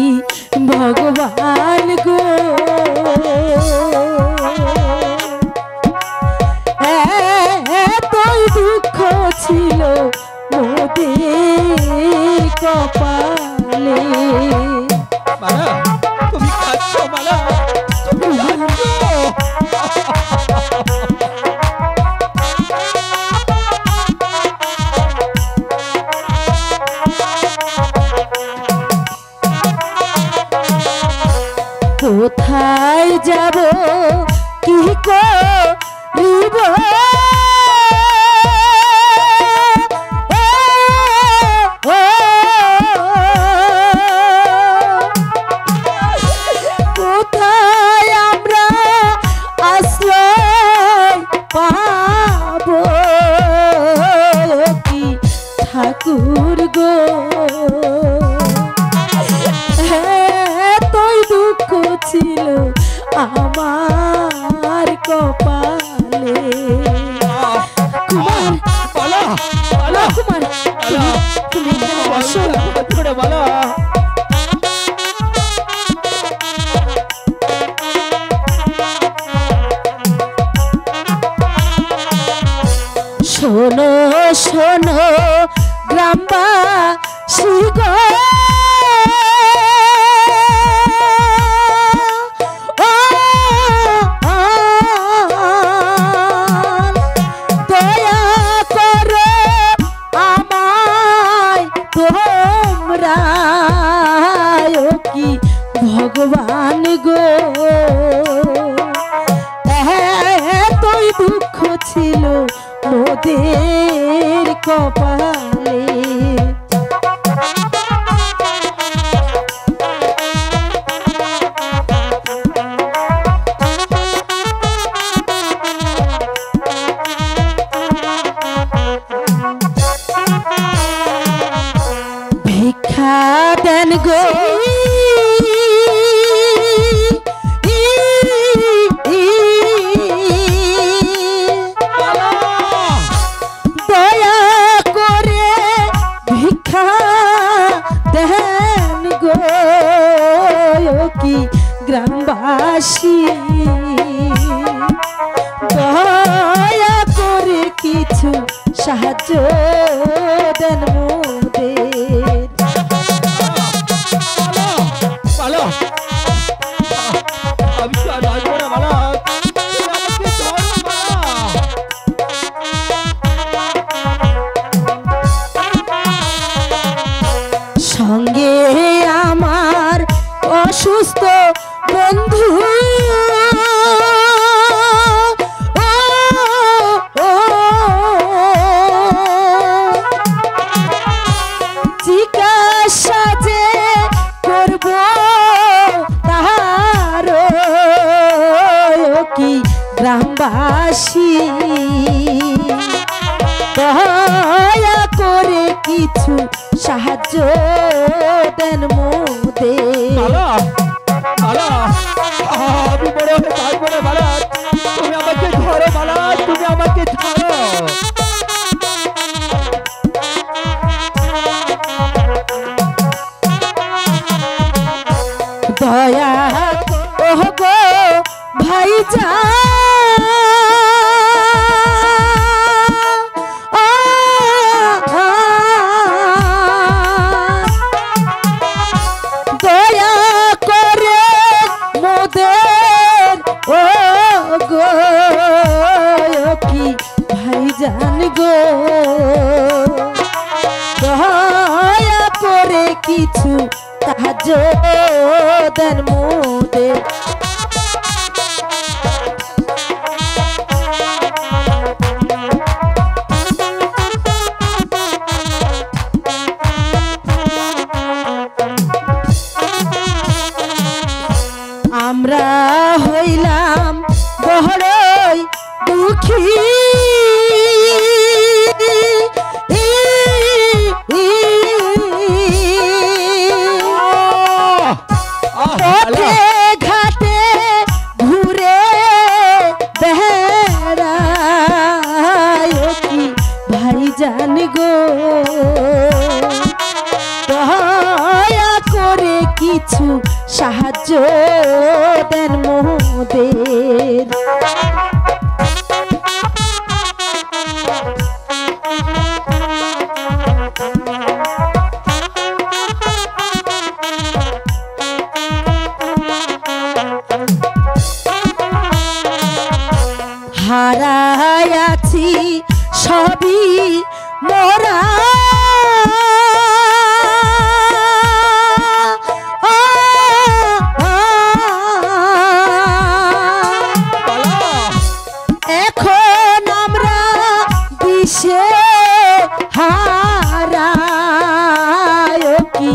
ভগবান গো, এতই দুঃখ ছিল মোদের কপালে। মালা, তুমি কাঁদছো মালা? তুমি কাঁদছো? কোথায় যাব কি করিব, কোথায় আমরা আশ্রয় পাব কি ঠাকুর গো? এতই দুঃখ ছিল আমার কপালে। ছিল মোদের কপালে। ভিক্ষা দেন গো দয়া করে ভিক্ষা দেন গো কি গ্রামবাসী দয়া করে কিছু সাহায্য দেন মোদের। মালা আমি তো আর আসবো না মালা, তুমি আমাকে ধরো মালা। সঙ্গে আমার অসুস্থ বন্ধু জিজ্ঞাসা যে করব তাহার কি গ্রামবাসী দয়া করে কিছু সাহায্য দেন মোদের। মালা মালা আমি বড় হয়ে পারবো না মালা, তুমি আমাকে ধরো মালা, তুমি আমাকে ধরো। দয়া ওহ গো ভাইজা দয়া করে মোদের ও গো কি ভাইজান গো দয়া করে কিছু সাহায্য দেন মোদের। আমরা হইলাম বড়ই দুঃখী পথে ঘাটে ঘুরে বেড়াই কি ভাইজান গো দয়া করে কিছু সাহায্য দেন মোদের। হারায়াছি সবই মোরা এখন আমরা দিশে হারায় কি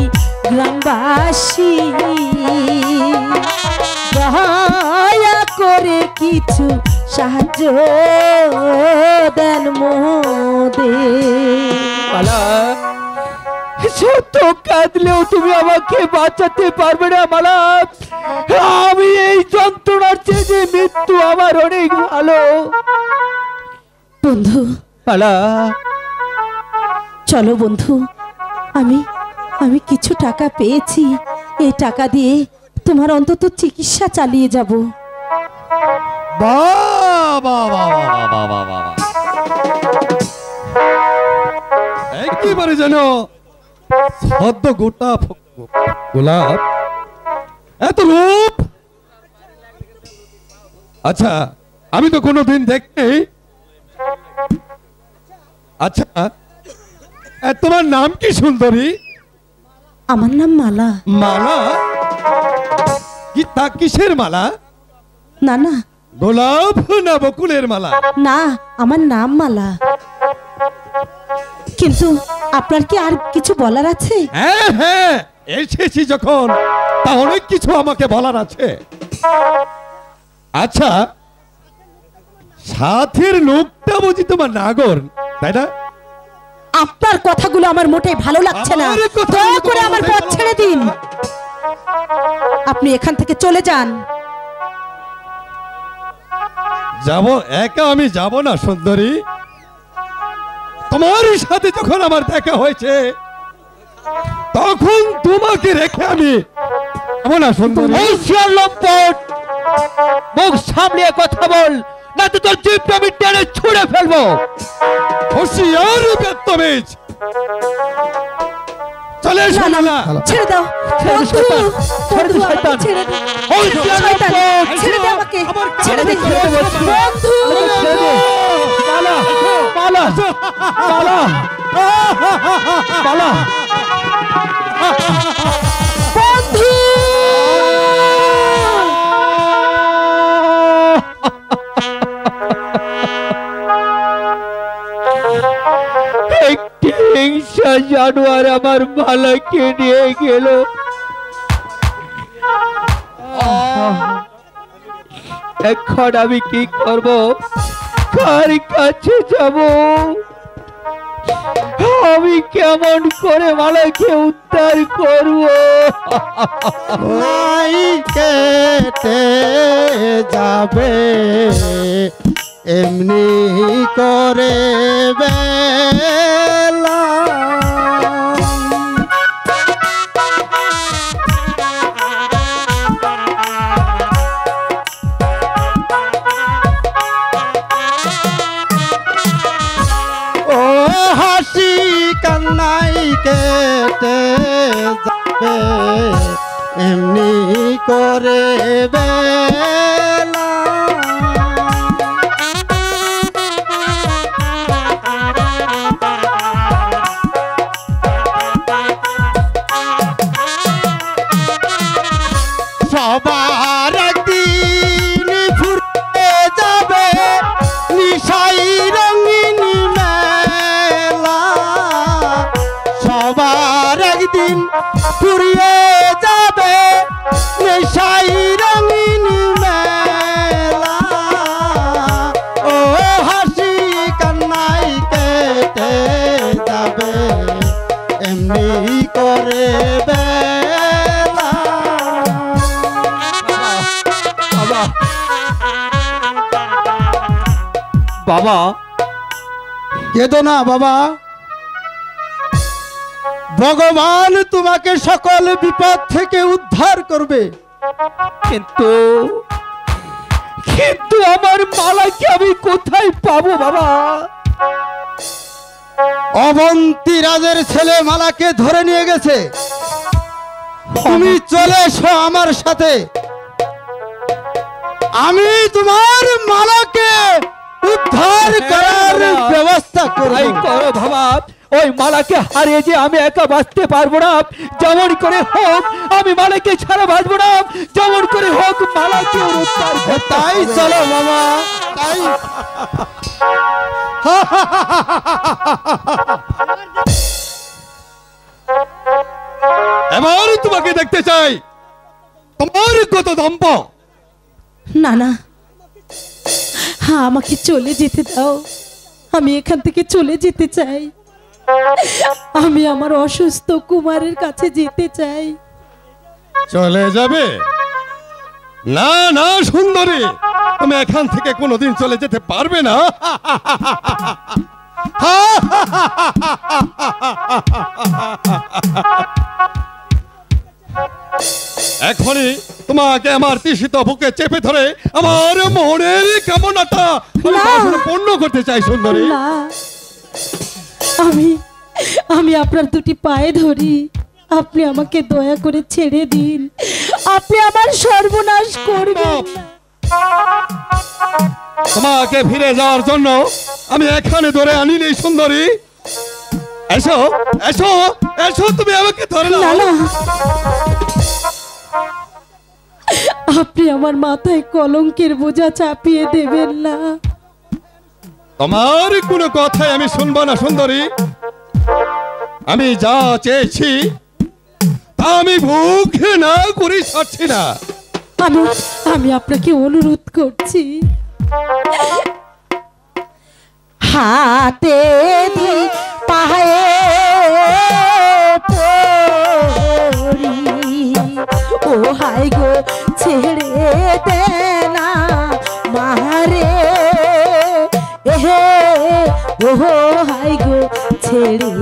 গ্রামবাসী দয়া করে কিছু সাহায্য দেন মোদের। মালা সত্য কাঁদলেও তুমি আমাকে বাঁচাতে পারবে না মালা, আমি এই যন্ত্রণার চেয়ে যে মৃত্যু আমার অনেক ভালো। বন্ধু মালা চলো বন্ধু, আমি আমি কিছু টাকা পেয়েছি, এই টাকা দিয়ে তোমার অন্তত চিকিৎসা চালিয়ে যাব। একেবারে যেন সদ্য গোটা গোলাপ, এত রূপ। আচ্ছা আমি তো কোনোদিন দেখিনি। আচ্ছা তোমার নাম কি সুন্দরী? আমার নাম মালা। মালা? কি তা কিসের মালা? না না, গোলাপ না বকুলের মালা? না, আমার নাম মালা। কিন্তু আপনার কি আর কিছু বলার আছে? হ্যাঁ হ্যাঁ, এসেছি যখন তা অনেক কিছু আমাকে বলার আছে। আচ্ছা, সাথের লোকটা বুঝি তোমার নাগর, তাই না? আপনার কথাগুলো আমার মোটেই ভালো লাগছে না। আমার কথাগুলো দয়া করে তোমার আমার মোটেই পথ ভালো ছেড়ে দিন। আপনি এখান থেকে চলে যান। যাব? একা আমি যাব না সুন্দরী। তোমার সাথে যখন আমার দেখা হয়েছে তখন তোমাকে রেখে আমি যাব না সুন্দরী। এই শিয়াল লম্পট, মুখ সামলিয়ে কথা বল, না তো তোর জিভটা আমি টেনে ছুঁড়ে ফেলবো। হুঁশিয়ার বেত্তমিজ, চলে এসো না, না, না। ছেড়ে দাও বন্ধু, বন্ধু, আমাকে ছেড়ে দাও। ওই শিয়াল শয়তান, লম্পট, ছেড়ে দে আমাকে, আমার ছেড়ে দে কাছে বসো। বন্ধু। ছেড়ে দে। মালা, মালা, মালা, মালা। বন্ধু, একটি হিংসা জানোয়ার আমার মালাকে নিয়ে গেল। এখন আমি কি করব? কার কাছে যাব? আমি কেমন করে মালাকে উদ্ধার করব? কেটে যাবে এমনি করে বেলা। ও হাসি কান্নাই কেটে যাবে এমনি করে বেলা। সবার একদিন ফুরতে যাবে নিশাই রঙিন মেলা। সবার একদিন ফুরিয়ে যাবে নেশাই রঙিন মেলা। ও হাসি কান্নাই কেটে যাবে এমনি করে বেলা। বাবা, কেঁদো না বাবা, ভগবান তোমাকে সকল বিপদ থেকে উদ্ধার করবে। কিন্তু কিন্তু আমার মালাকে আমি কোথায় পাবো বাবা? অবন্তী রাজের ছেলে মালাকে ধরে নিয়ে গেছে। তুমি চলে এসো আমার সাথে, আমি তোমার মালাকে উদ্ধার করার ব্যবস্থা তাই করব। করো বাবা। ওই মালাকে হারিয়ে যে আমি একা বাঁচতে পারবো না। যেমন করে হোক আমি মালাকে ছাড়া বাঁচবো না। যেমন করে হোক মালাকে উদ্ধার করতে তাই হবে। চলো বাবা, তাই। এবার তোমাকে দেখতে চাই, তোমার কত দম্ভ। না না, হ্যাঁ, আমাকে চলে যেতে দাও। আমি এখান থেকে চলে যেতে চাই। আমি আমার অসুস্থ কুমারের কাছে যেতে চাই। চলে যাবে? না না সুন্দরী, তুমি এখান থেকে কোনোদিন চলে যেতে পারবে না। এখনই তোমাকে আমার তৃষিত বুকে চেপে ধরে আমার মনের কামনাটা আমি না। বাসনা পূর্ণ করতে চাই সুন্দরী। না, আমি আমি আপনার দুটি পায়ে ধরি। আপনি আমাকে দয়া করে ছেড়ে দিন। আপনি আমার সর্বনাশ করবেন না। তোমাকে ফিরে যাওয়ার জন্য আমি এখানে ধরে আনিনি সুন্দরী। এসো এসো এসো, তুমি আমাকে ধরে না নাও। না, আপনি আমার মাথায় কলঙ্কের বোঝা চাপিয়ে দেবেন না। তোমার কোনো কথাই আমি শুনবো না সুন্দরী। আমি যা চেয়েছি তা আমি মুখে না করে ছাড়ছি না। আমি আপনাকে অনুরোধ করছি, হাতে পায়ে পড়ি, ও হাই গো ছেড়ে দে না মারে, এহে ও হাই গো ছেড়ে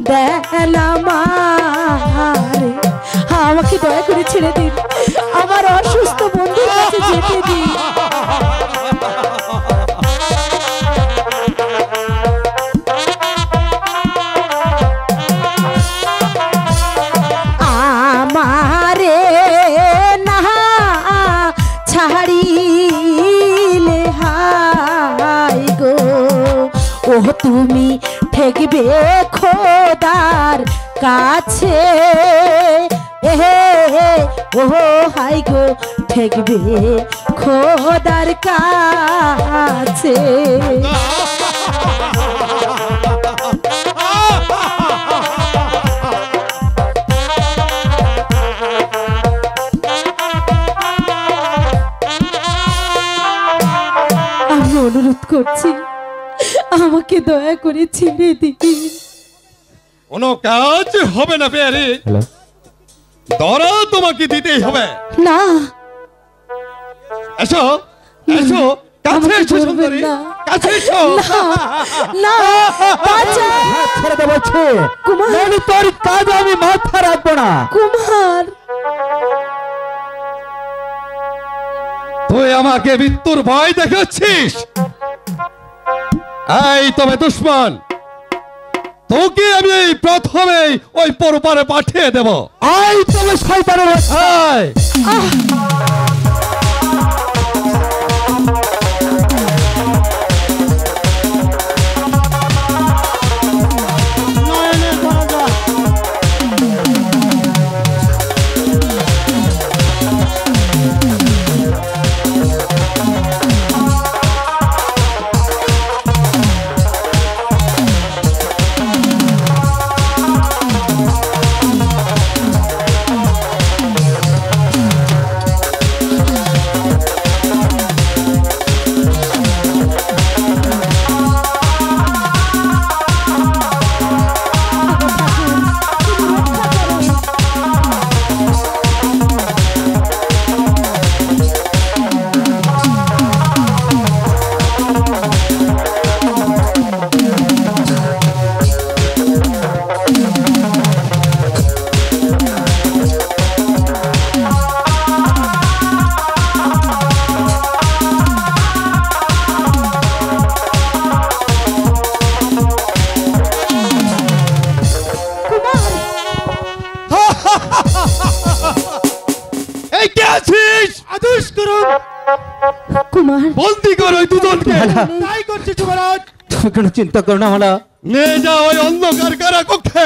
দে না মারে। আমাকে দয়া করে ছেড়ে দিন, আমার অসুস্থ বন্ধুর কাছে যেতে দিন। আমারে না ছাড়িলে হাই গো, ও তুমি ঠেকবে খোদার কাছে, এহে ও হাই গো ঠেকবে খোদার কাছে। আমি অনুরোধ করছি, আমাকে দয়া করে ছেড়ে দিন। কোনো কাজ হবে না পেয়ারি, ধরা তোমাকে দিতেই হবে। না, এসো এসো কাছে এসো সুন্দরী, কাছে এসো। না বাঁচা, ছেড়ে দে বলছি। কুমার, আমি তোর কাজ আমি মাথা রাখবো না। কুমার, তুই আমাকে মৃত্যুর ভয় দেখাচ্ছিস? এই তবে দুশ্মন, তোকে আমি প্রথমে ওই পরপারে পাঠিয়ে দেব। আই তবে শয়তানের আয়। কুমার, বন্দি করো ওই দুজনকে। তাই করছে যুবরাজ। তুমি কোনো চিন্তা করো না মালা, নিয়ে যাও ওই অন্ধকার কারাকক্ষে।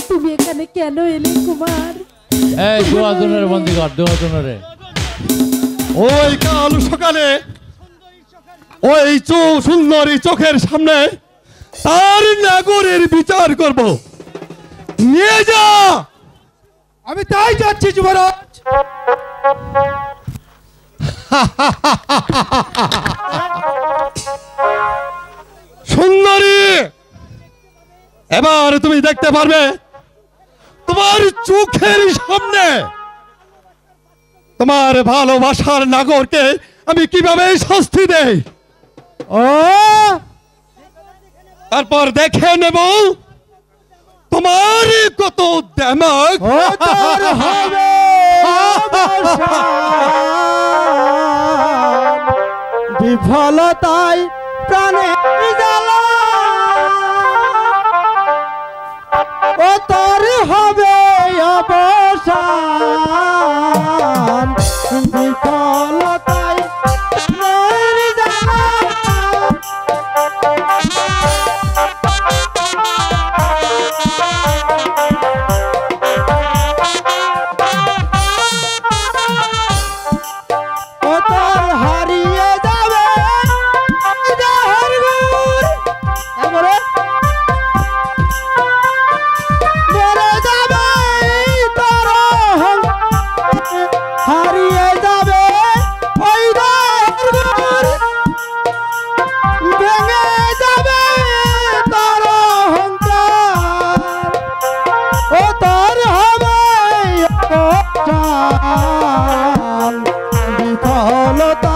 তুমি এখানে কেন এলে কুমার? এই দুজনের বন্দি কর, দুজনের। ওই কাল সকালে ওই সুন্দরী চোখের সামনে তার নাগরের বিচার করব। নিয়ে যা। আমি তাই যাচ্ছি যুবরাজ। সুন্দরী, এবার তুমি দেখতে পারবে তোমার চোখের সামনে তোমার ভালোবাসার নাগরকে আমি কিভাবে শাস্তি দেই। ও তারপর দেখে নেব তোমার কত দেমাগ। হবে বিফলতায় প্রাণে জ্বালা, ও তোর হবে অবসান, বিফলতায় প্রাণে জ্বালা।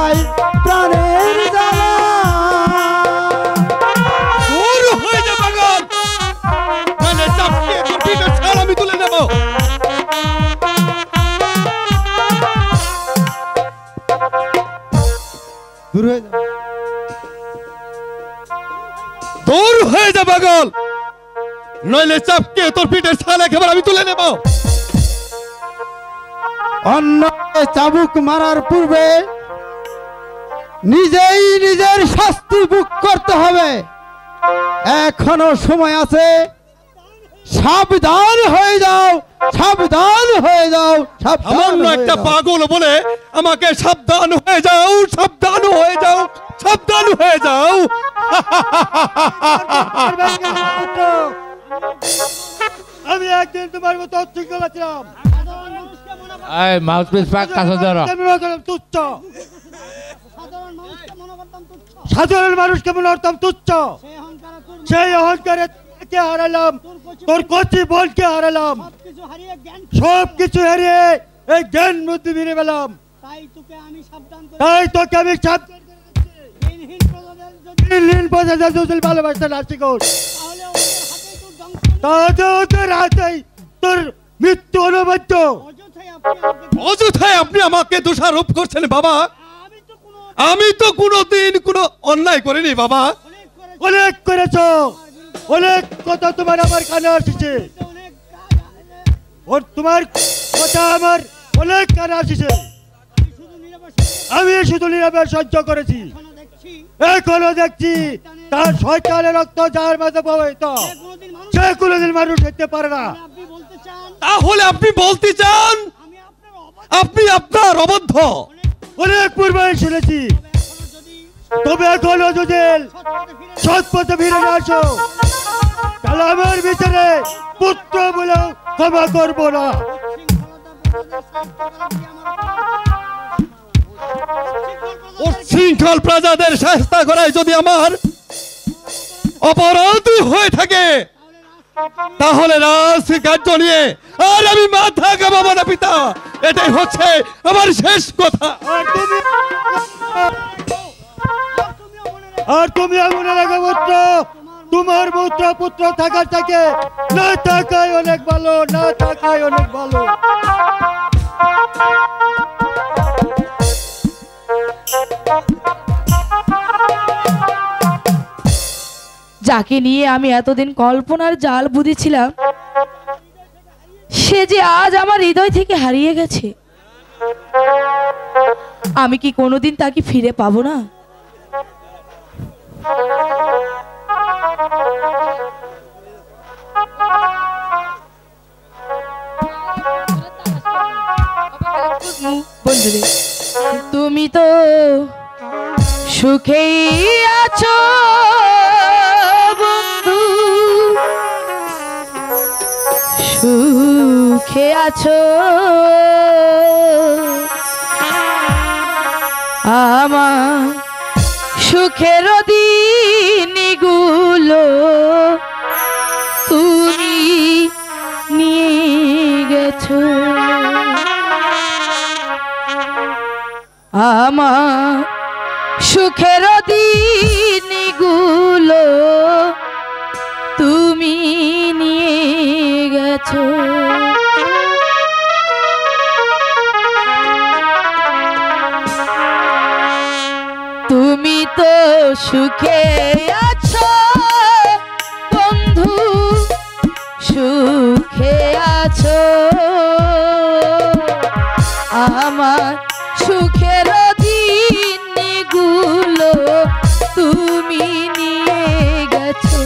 যায় প্রাণের জ্বালা। দূর হয়ে যা পাগল, নাহলে চাপকে তোর পিঠের ছাল আমি তুলে নেব। দূর হয়ে যা, দূর হয়ে যা পাগল, নইলে চাপকে তোর পিঠের ছাল একেবারে আমি তুলে নেব। অন্যকে চাবুক মারার পূর্বে নিজেই নিজের শাস্তি ভোগ করতে হবে। এখনো সময় আছে, সাবধান হয়ে যাও, সাবধান হয়ে যাও, সাবধান সামান্য হয়ে একটা যাও। পাগল বলে আমাকে সাবধান হয়ে যাও, সাবধান হয়ে যাও, সাবধান হয়ে যাও। আমি একদিন তোমার মতো অশৃঙ্খলা ছিলাম, এই মাউথপিস পাক কাছে ধরো। তুচ্ছ সাধারণ মানুষকে মনে করতাম তুচ্ছ, সেই অহংকারে কে হারালাম, তোর কচি বলকে হারালাম, সব কিছু হারিয়ে এই জ্ঞান বুদ্ধি ফিরে পেলাম। তাই তোকে আমি ভালোবাসতে না শিখুন, তোর হাতেই তোর মৃত্যু অনবদ্য। অযথায় আপনি আমাকে দোষারোপ করছেন বাবা, আমি তো কোনোদিন কোনো অন্যায় করিনি বাবা। অনেক করেছ, অনেক কথা তোমার আমার কানে আসছে, ওর তোমার কথা আমার অনেক কানে আসছে। আমি শুধু নীরবে সহ্য করেছি, এখনো দেখছি তার শয়তানের রক্ত যার মাঝে প্রবাহিত, সে কোনোদিন মানুষ হতে পারে না। তাহলে আপনি বলতে চান আপনি আপনার অবদ্ধ? অনেক পূর্বে শুনেছি, তবে এখনো যদি সৎ পথে ফিরে না আসো, তাহলে আমার বিচারে পুত্র বলেও ক্ষমা করবো না। উচ্ছৃঙ্খল প্রজাদের শাস্তি করায় যদি আমার অপরাধ হয়ে থাকে, তাহলে রাজকার্য নিয়ে আর আমি মাথা ঘামাবো না পিতা, এটাই হচ্ছে আমার শেষ কথা। আর তুমি মনে রাখো পুত্র, তোমার পুত্র পুত্র থাকার থেকে না থাকাই অনেক ভালো, না থাকাই অনেক ভালো। যাকে নিয়ে আমি এতদিন কল্পনার জাল বুঝেছিলাম, সে যে আজ আমার হৃদয় থেকে হারিয়ে গেছে। আমি কি কোনোদিন তাকে ফিরে পাবো না? বন্ধুরে, তুমি তো সুখেই আছো বন্ধু, সুখে আছো, আমার সুখের দিনগুলো তুমি নিয়ে গেছো। আমার সুখের দিনগুলো তুমি নিয়ে গেছো। তুমি তো সুখে আছো বন্ধু, সুখে আছো, আমার সুখের দিনগুলো তুমি নিয়ে গেছো।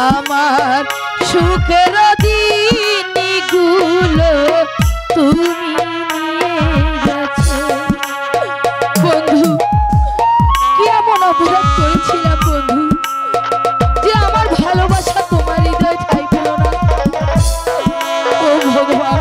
আমার সুখের দিনগুলো তুমি নিয়ে গেছো। বন্ধু, কি এমন অপরাধ করেছিলাম বন্ধু, যে আমার ভালোবাসা তোমার হৃদয় ঠাঁই পেল না? ও ভগবান,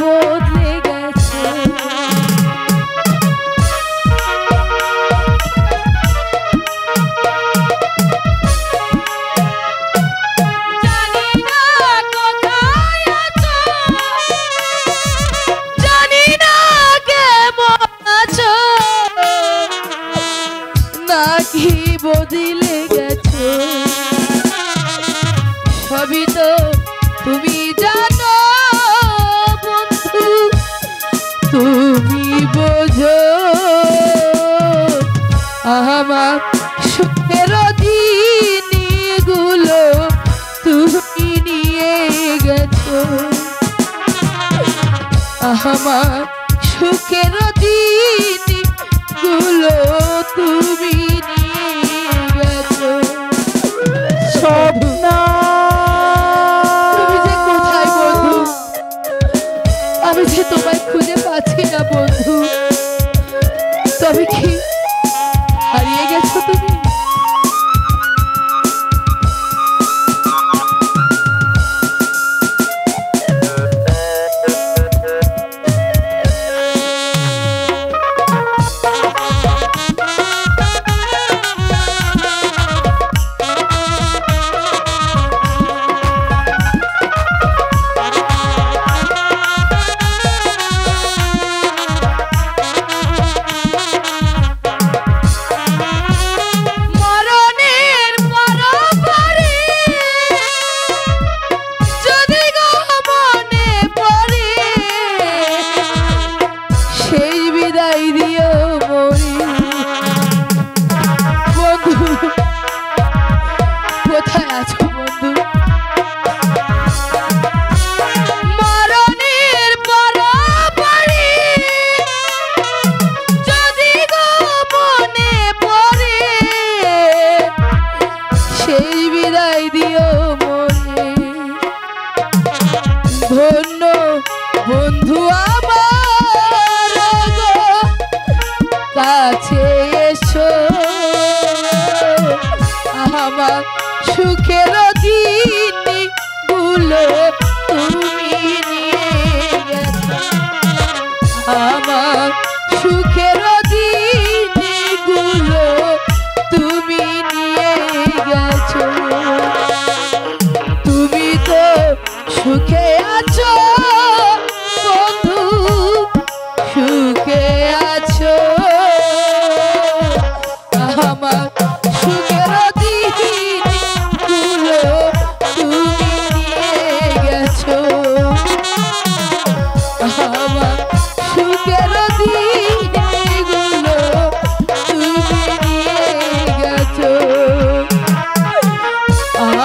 বদলে গেছে। জানি না কোথায় আছো, জানি না কেমন আছো, নাকি বদলে গেছো। সবই তো তুমি জানো বন্ধু, তুমি বোঝো আমার সুখের দিনগুলো তুমি নিয়ে গেছো। আমার সুখের দিনগুলো তুমি নিয়ে গেছো। স্বপ্না তুমি যে কোথায় বন্ধু, আমি যে তোমায় খুঁজে পাচ্ছি না বন্ধু। তবে কি হারিয়ে গেছো তুমি? মরণের পরপরই যদি গো মনে পড়ে, সেই বিদায় দিও মরি। বন্ধু কোথায় আছো বন্ধু? মরণের পরপরই যদি গো মনে পড়ে, সেই বিদায় দিও মনে। ধন্য বন্ধু আমার গো, কাছে এসো। আমার সুখের দিনগুলো তুমি নিয়ে গেছো। আমার সুখের দিনগুলো তুমি নিয়ে গেছো। তুমি তো সুখে আছো বন্ধু, সুখে আছো। আমার সুখের দিনগুলো তুমি নিয়ে গেছো। আমার সুখের দিনগুলো তুমি নিয়ে গেছো।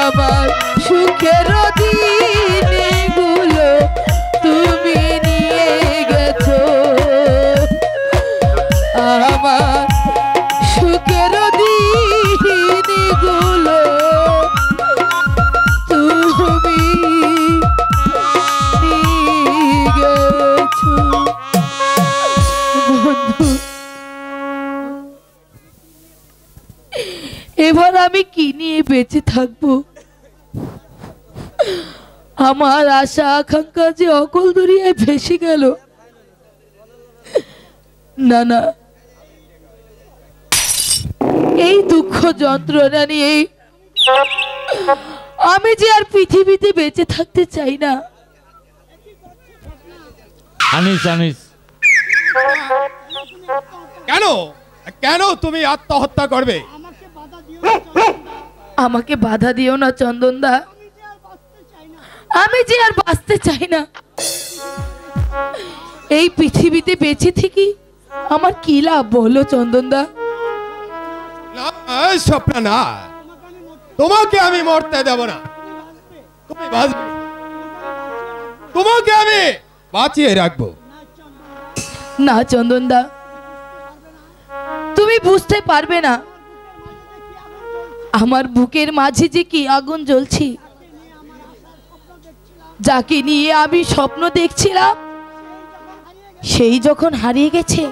আমার সুখের দিনগুলো তুমি নিয়ে গেছো। আমার সুখের দিনগুলো তুমি নিয়ে গেছো। বন্ধু এবার আমি কি নিয়ে বেঁচে থাকবো? আমার আশা আকাঙ্ক্ষা যে অকল দরিয়ায় ভেসে গেল। না না, এই দুঃখ যন্ত্রণা নিয়ে আমি যে আর পৃথিবীতে বেঁচে থাকতে চাই না। আনিস আনিস কেন কেন তুমি আত্মহত্যা করবে? আমাকে বাধা দিও না চন্দনদা, আমি যে আর বাঁচতে চাই না। এই পৃথিবীতে বেঁচে থেকে আমার কি লাভ বলো চন্দনদা? না স্বপ্না না, তোমাকে আমি মরতে দেব না। তুমি বাঁচবে, তোমাকে আমি বাঁচিয়ে রাখবো। না চন্দনদা, তুমি বুঝতে পারবে না আমার বুকের মাঝে যে কি আগুন জ্বলছে। যাকে নিয়ে আমি স্বপ্ন দেখছিলাম সেই যখন হারিয়ে গেছে,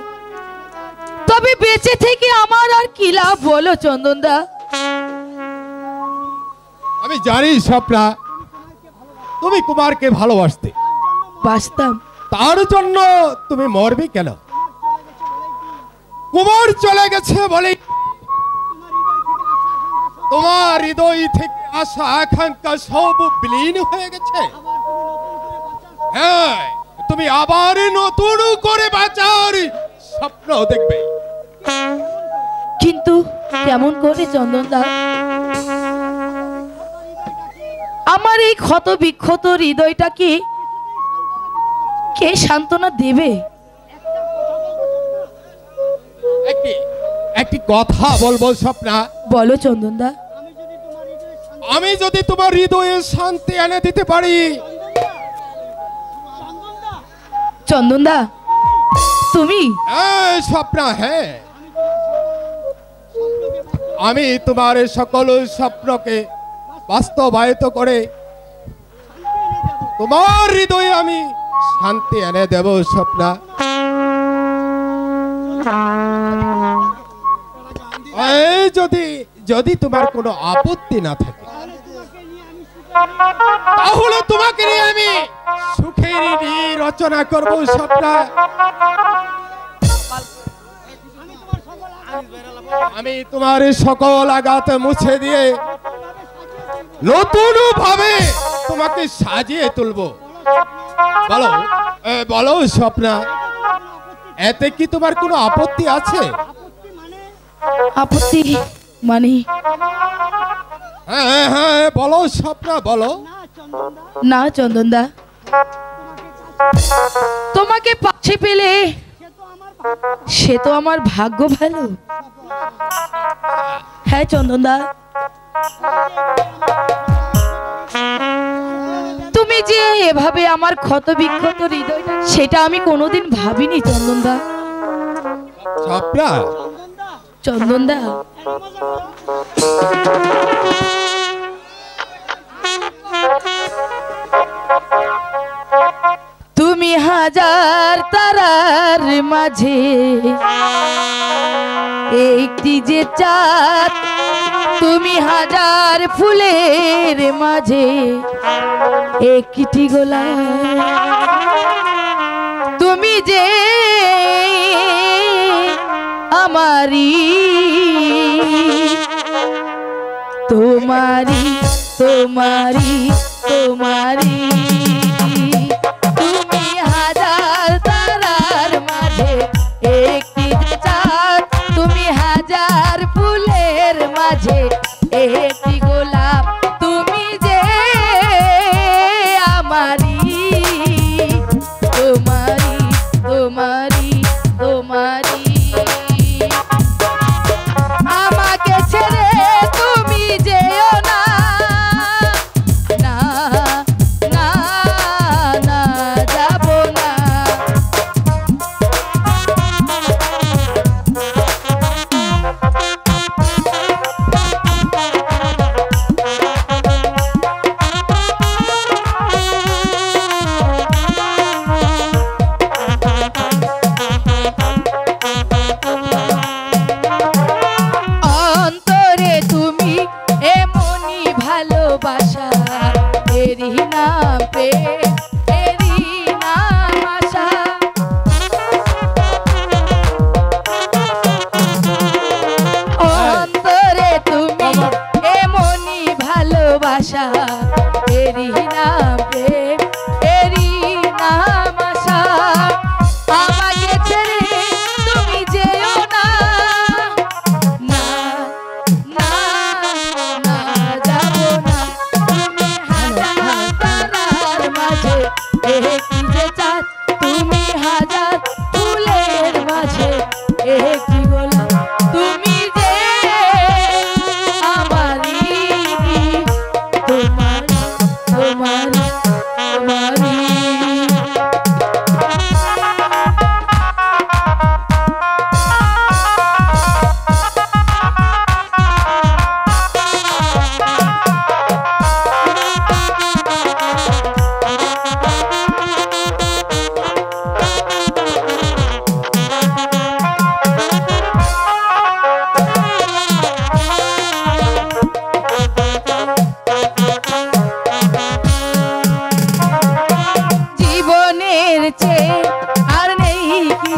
তবে বেঁচে থেকে আমার আর কি লাভ বলো চন্দনদা? আমি জানি স্বপ্না, তুমি কুমারকে ভালোবাসতে। বাঁচতাম, তার জন্য তুমি মরবে কেন? কুমার চলে গেছে বলে তোমার হৃদয় থেকে আশা আকাঙ্ক্ষা সব বিলীন হয়ে গেছে। হ্যাঁ, তুমি আবার নতুন করে বাঁচার স্বপ্ন দেখবে। কিন্তু কেমন করে চন্দনদা? আমার এই ক্ষত বিক্ষত হৃদয়টাকে কে সান্ত্বনা দেবে? একটি কথা বলবো স্বপ্না। বলো চন্দনদা। আমি যদি তোমার হৃদয়ে শান্তি এনে দিতে পারি। চন্দনদা তুমি? হ্যাঁ স্বপ্না, হ্যাঁ, আমি তোমার সকল স্বপ্নকে বাস্তবায়িত করে তোমার হৃদয়ে আমি শান্তি এনে দেব স্বপ্না। যদি তোমার কোনো আপত্তি না থাকে তাহলে তোমাকে নিয়ে আমি সুখের রচনা করব স্বপ্না। আমি তোমার সকল আঘাত মুছে দিয়ে নতুন ভাবে তোমাকে সাজিয়ে তুলবো। বলো বলো স্বপ্না, এতে কি তোমার কোনো আপত্তি আছে? আপত্তি মানে? হ্যাঁ হ্যাঁ বলো স্বপ্না, বলো। না চন্দনদা, তোমাকে পাশে পেলে সে তো আমার ভাগ্য ভালো। হ্যাঁ চন্দনদা, তুমি যে এভাবে আমার ক্ষত বিক্ষত হৃদয়টা, সেটা আমি কোনোদিন ভাবিনি চন্দনদা। স্বপ্না, চন্দনদা তুমি হাজার তারার মাঝে একটি যে চাঁদ, তুমি হাজার ফুলের মাঝে একটি গোলাপ, তুমি যে আমারি তোমারি তোমারি তোমারি, তুমি হাজার তারার মাঝে একটি চাঁদ, তুমি হাজার ফুলের মাঝে একটি গোলাপ, তুমি যে আমারি তোমারি তোমারি তোমারি। আমাকে ছেড়ে তুমি যেও না, না না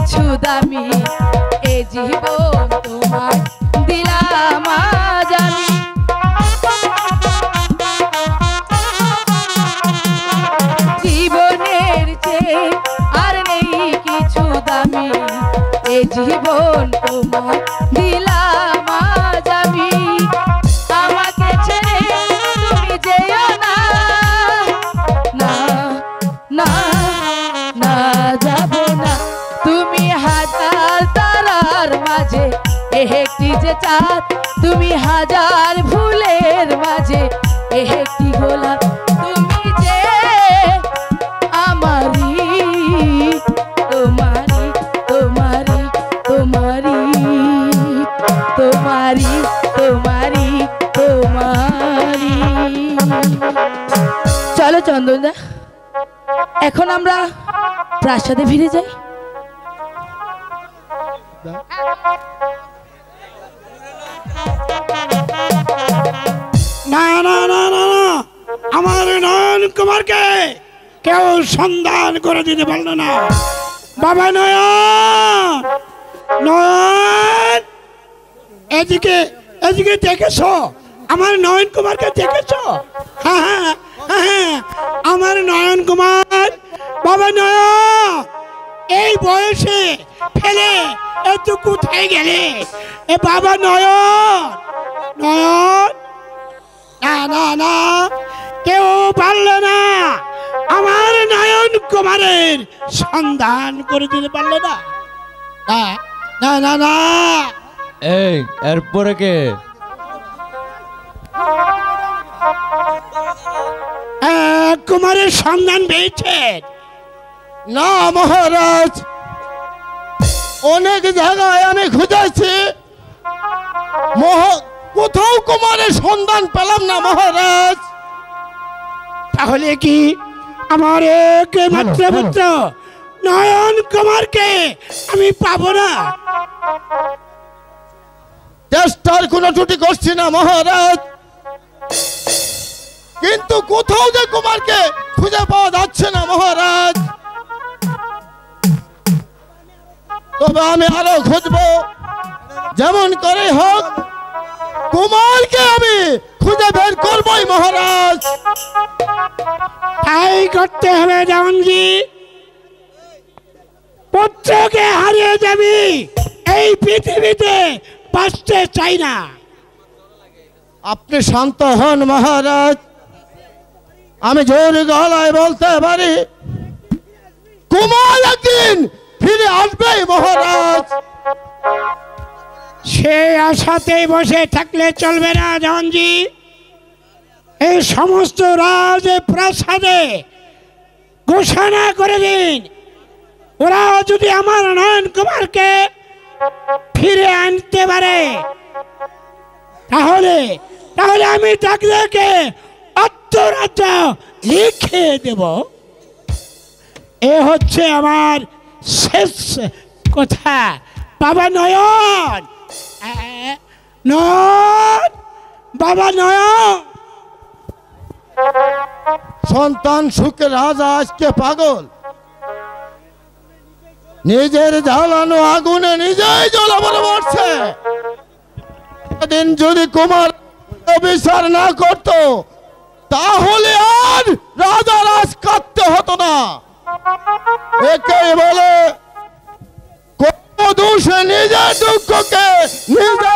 কিছু দামি এ জীবন তোমায় দিলাম আজ আমি জীবনের চেয়ে আর নেই কিছু দামি এ জীবন তোমায় দিলাম আজ আমি আমাকে ছেড়ে তুমি যেও না না না না যাব না তুমি হাজার তারার মাঝে একটি যে চাঁদ তুমি হাজার ফুলের মাঝে একটি গোলাপ তুমি যে আমারি তোমারি তোমারি তোমারি তোমারি তোমারি তোমারি চলো চন্দনদা এখন আমরা প্রাসাদে ফিরে যাই না না না না না আমার নয়ন কুমারকে কেউ সন্ধান করে দিতে পারলো না বাবা নয়ন নয়ন এদিকে এদিকে দেখেছো আমার নয়ন কুমারকে দেখেছো হ্যাঁ হ্যাঁ হ্যাঁ আমার নয়ন কুমার বাবা নয়ন এই বয়সে ফেলে এত কোথায় গেলে এ বাবা নয়ন নয়ন না না না কেউ পারলো না আমার নয়ন কুমারের সন্ধান করে দিতে পারলো না না না না না এই এরপরে কে কুমারের সন্ধান পেয়েছেন না মহারাজ, অনেক জায়গায় আমি খুঁজেছি, কোথাও কুমারের সন্ধান পেলাম না মহারাজ। তাহলে কি আমার একমাত্র পুত্র নয়ন কুমারকে আমি পাবো না? চেষ্টার কোনো ত্রুটি করছি না মহারাজ, কিন্তু কোথাও যে কুমারকে খুঁজে পাওয়া যাচ্ছে না মহারাজ। তবে আমি আরো খুঁজবো, যেমন করে হোক কুমারকে আমি খুঁজে বের করবই মহারাজ। তাই করতে হবে জাহাঙ্গী, পুত্রকে হারিয়ে যাবি এই পৃথিবীতে বাঁচতে চাই না। আপনি শান্ত হন মহারাজ, আমি জোর গলায় বলতে পারি কুমার একদিন ফিরে আসবেই মহারাজ। সে আশাতেই বসে থাকলে চলবে না জাহাঙ্গী, এই সমস্ত রাজ প্রাসাদে ঘোষণা করে দিন, ওরা যদি আমার নয়ন কুমারকে ফিরে আনতে পারে তাহলে তাহলে আমি তাকে আত্মরাজ্য লিখে দেব। এ হচ্ছে আমার শেষ কথা। বাবা নয়ন, নয়ন, বাবা নয়ন। সন্তান সুখে রাজা আজকে পাগল, নিজের জ্বালানো আগুনে নিজেই জ্বলাবলে মরছে। সেদিন যদি কুমার বিচার না করত তাহলে আর রাজা রাজ কাঁদতে হতো না। একে বলে কোন দোষে নিজের দুঃখকে নিজে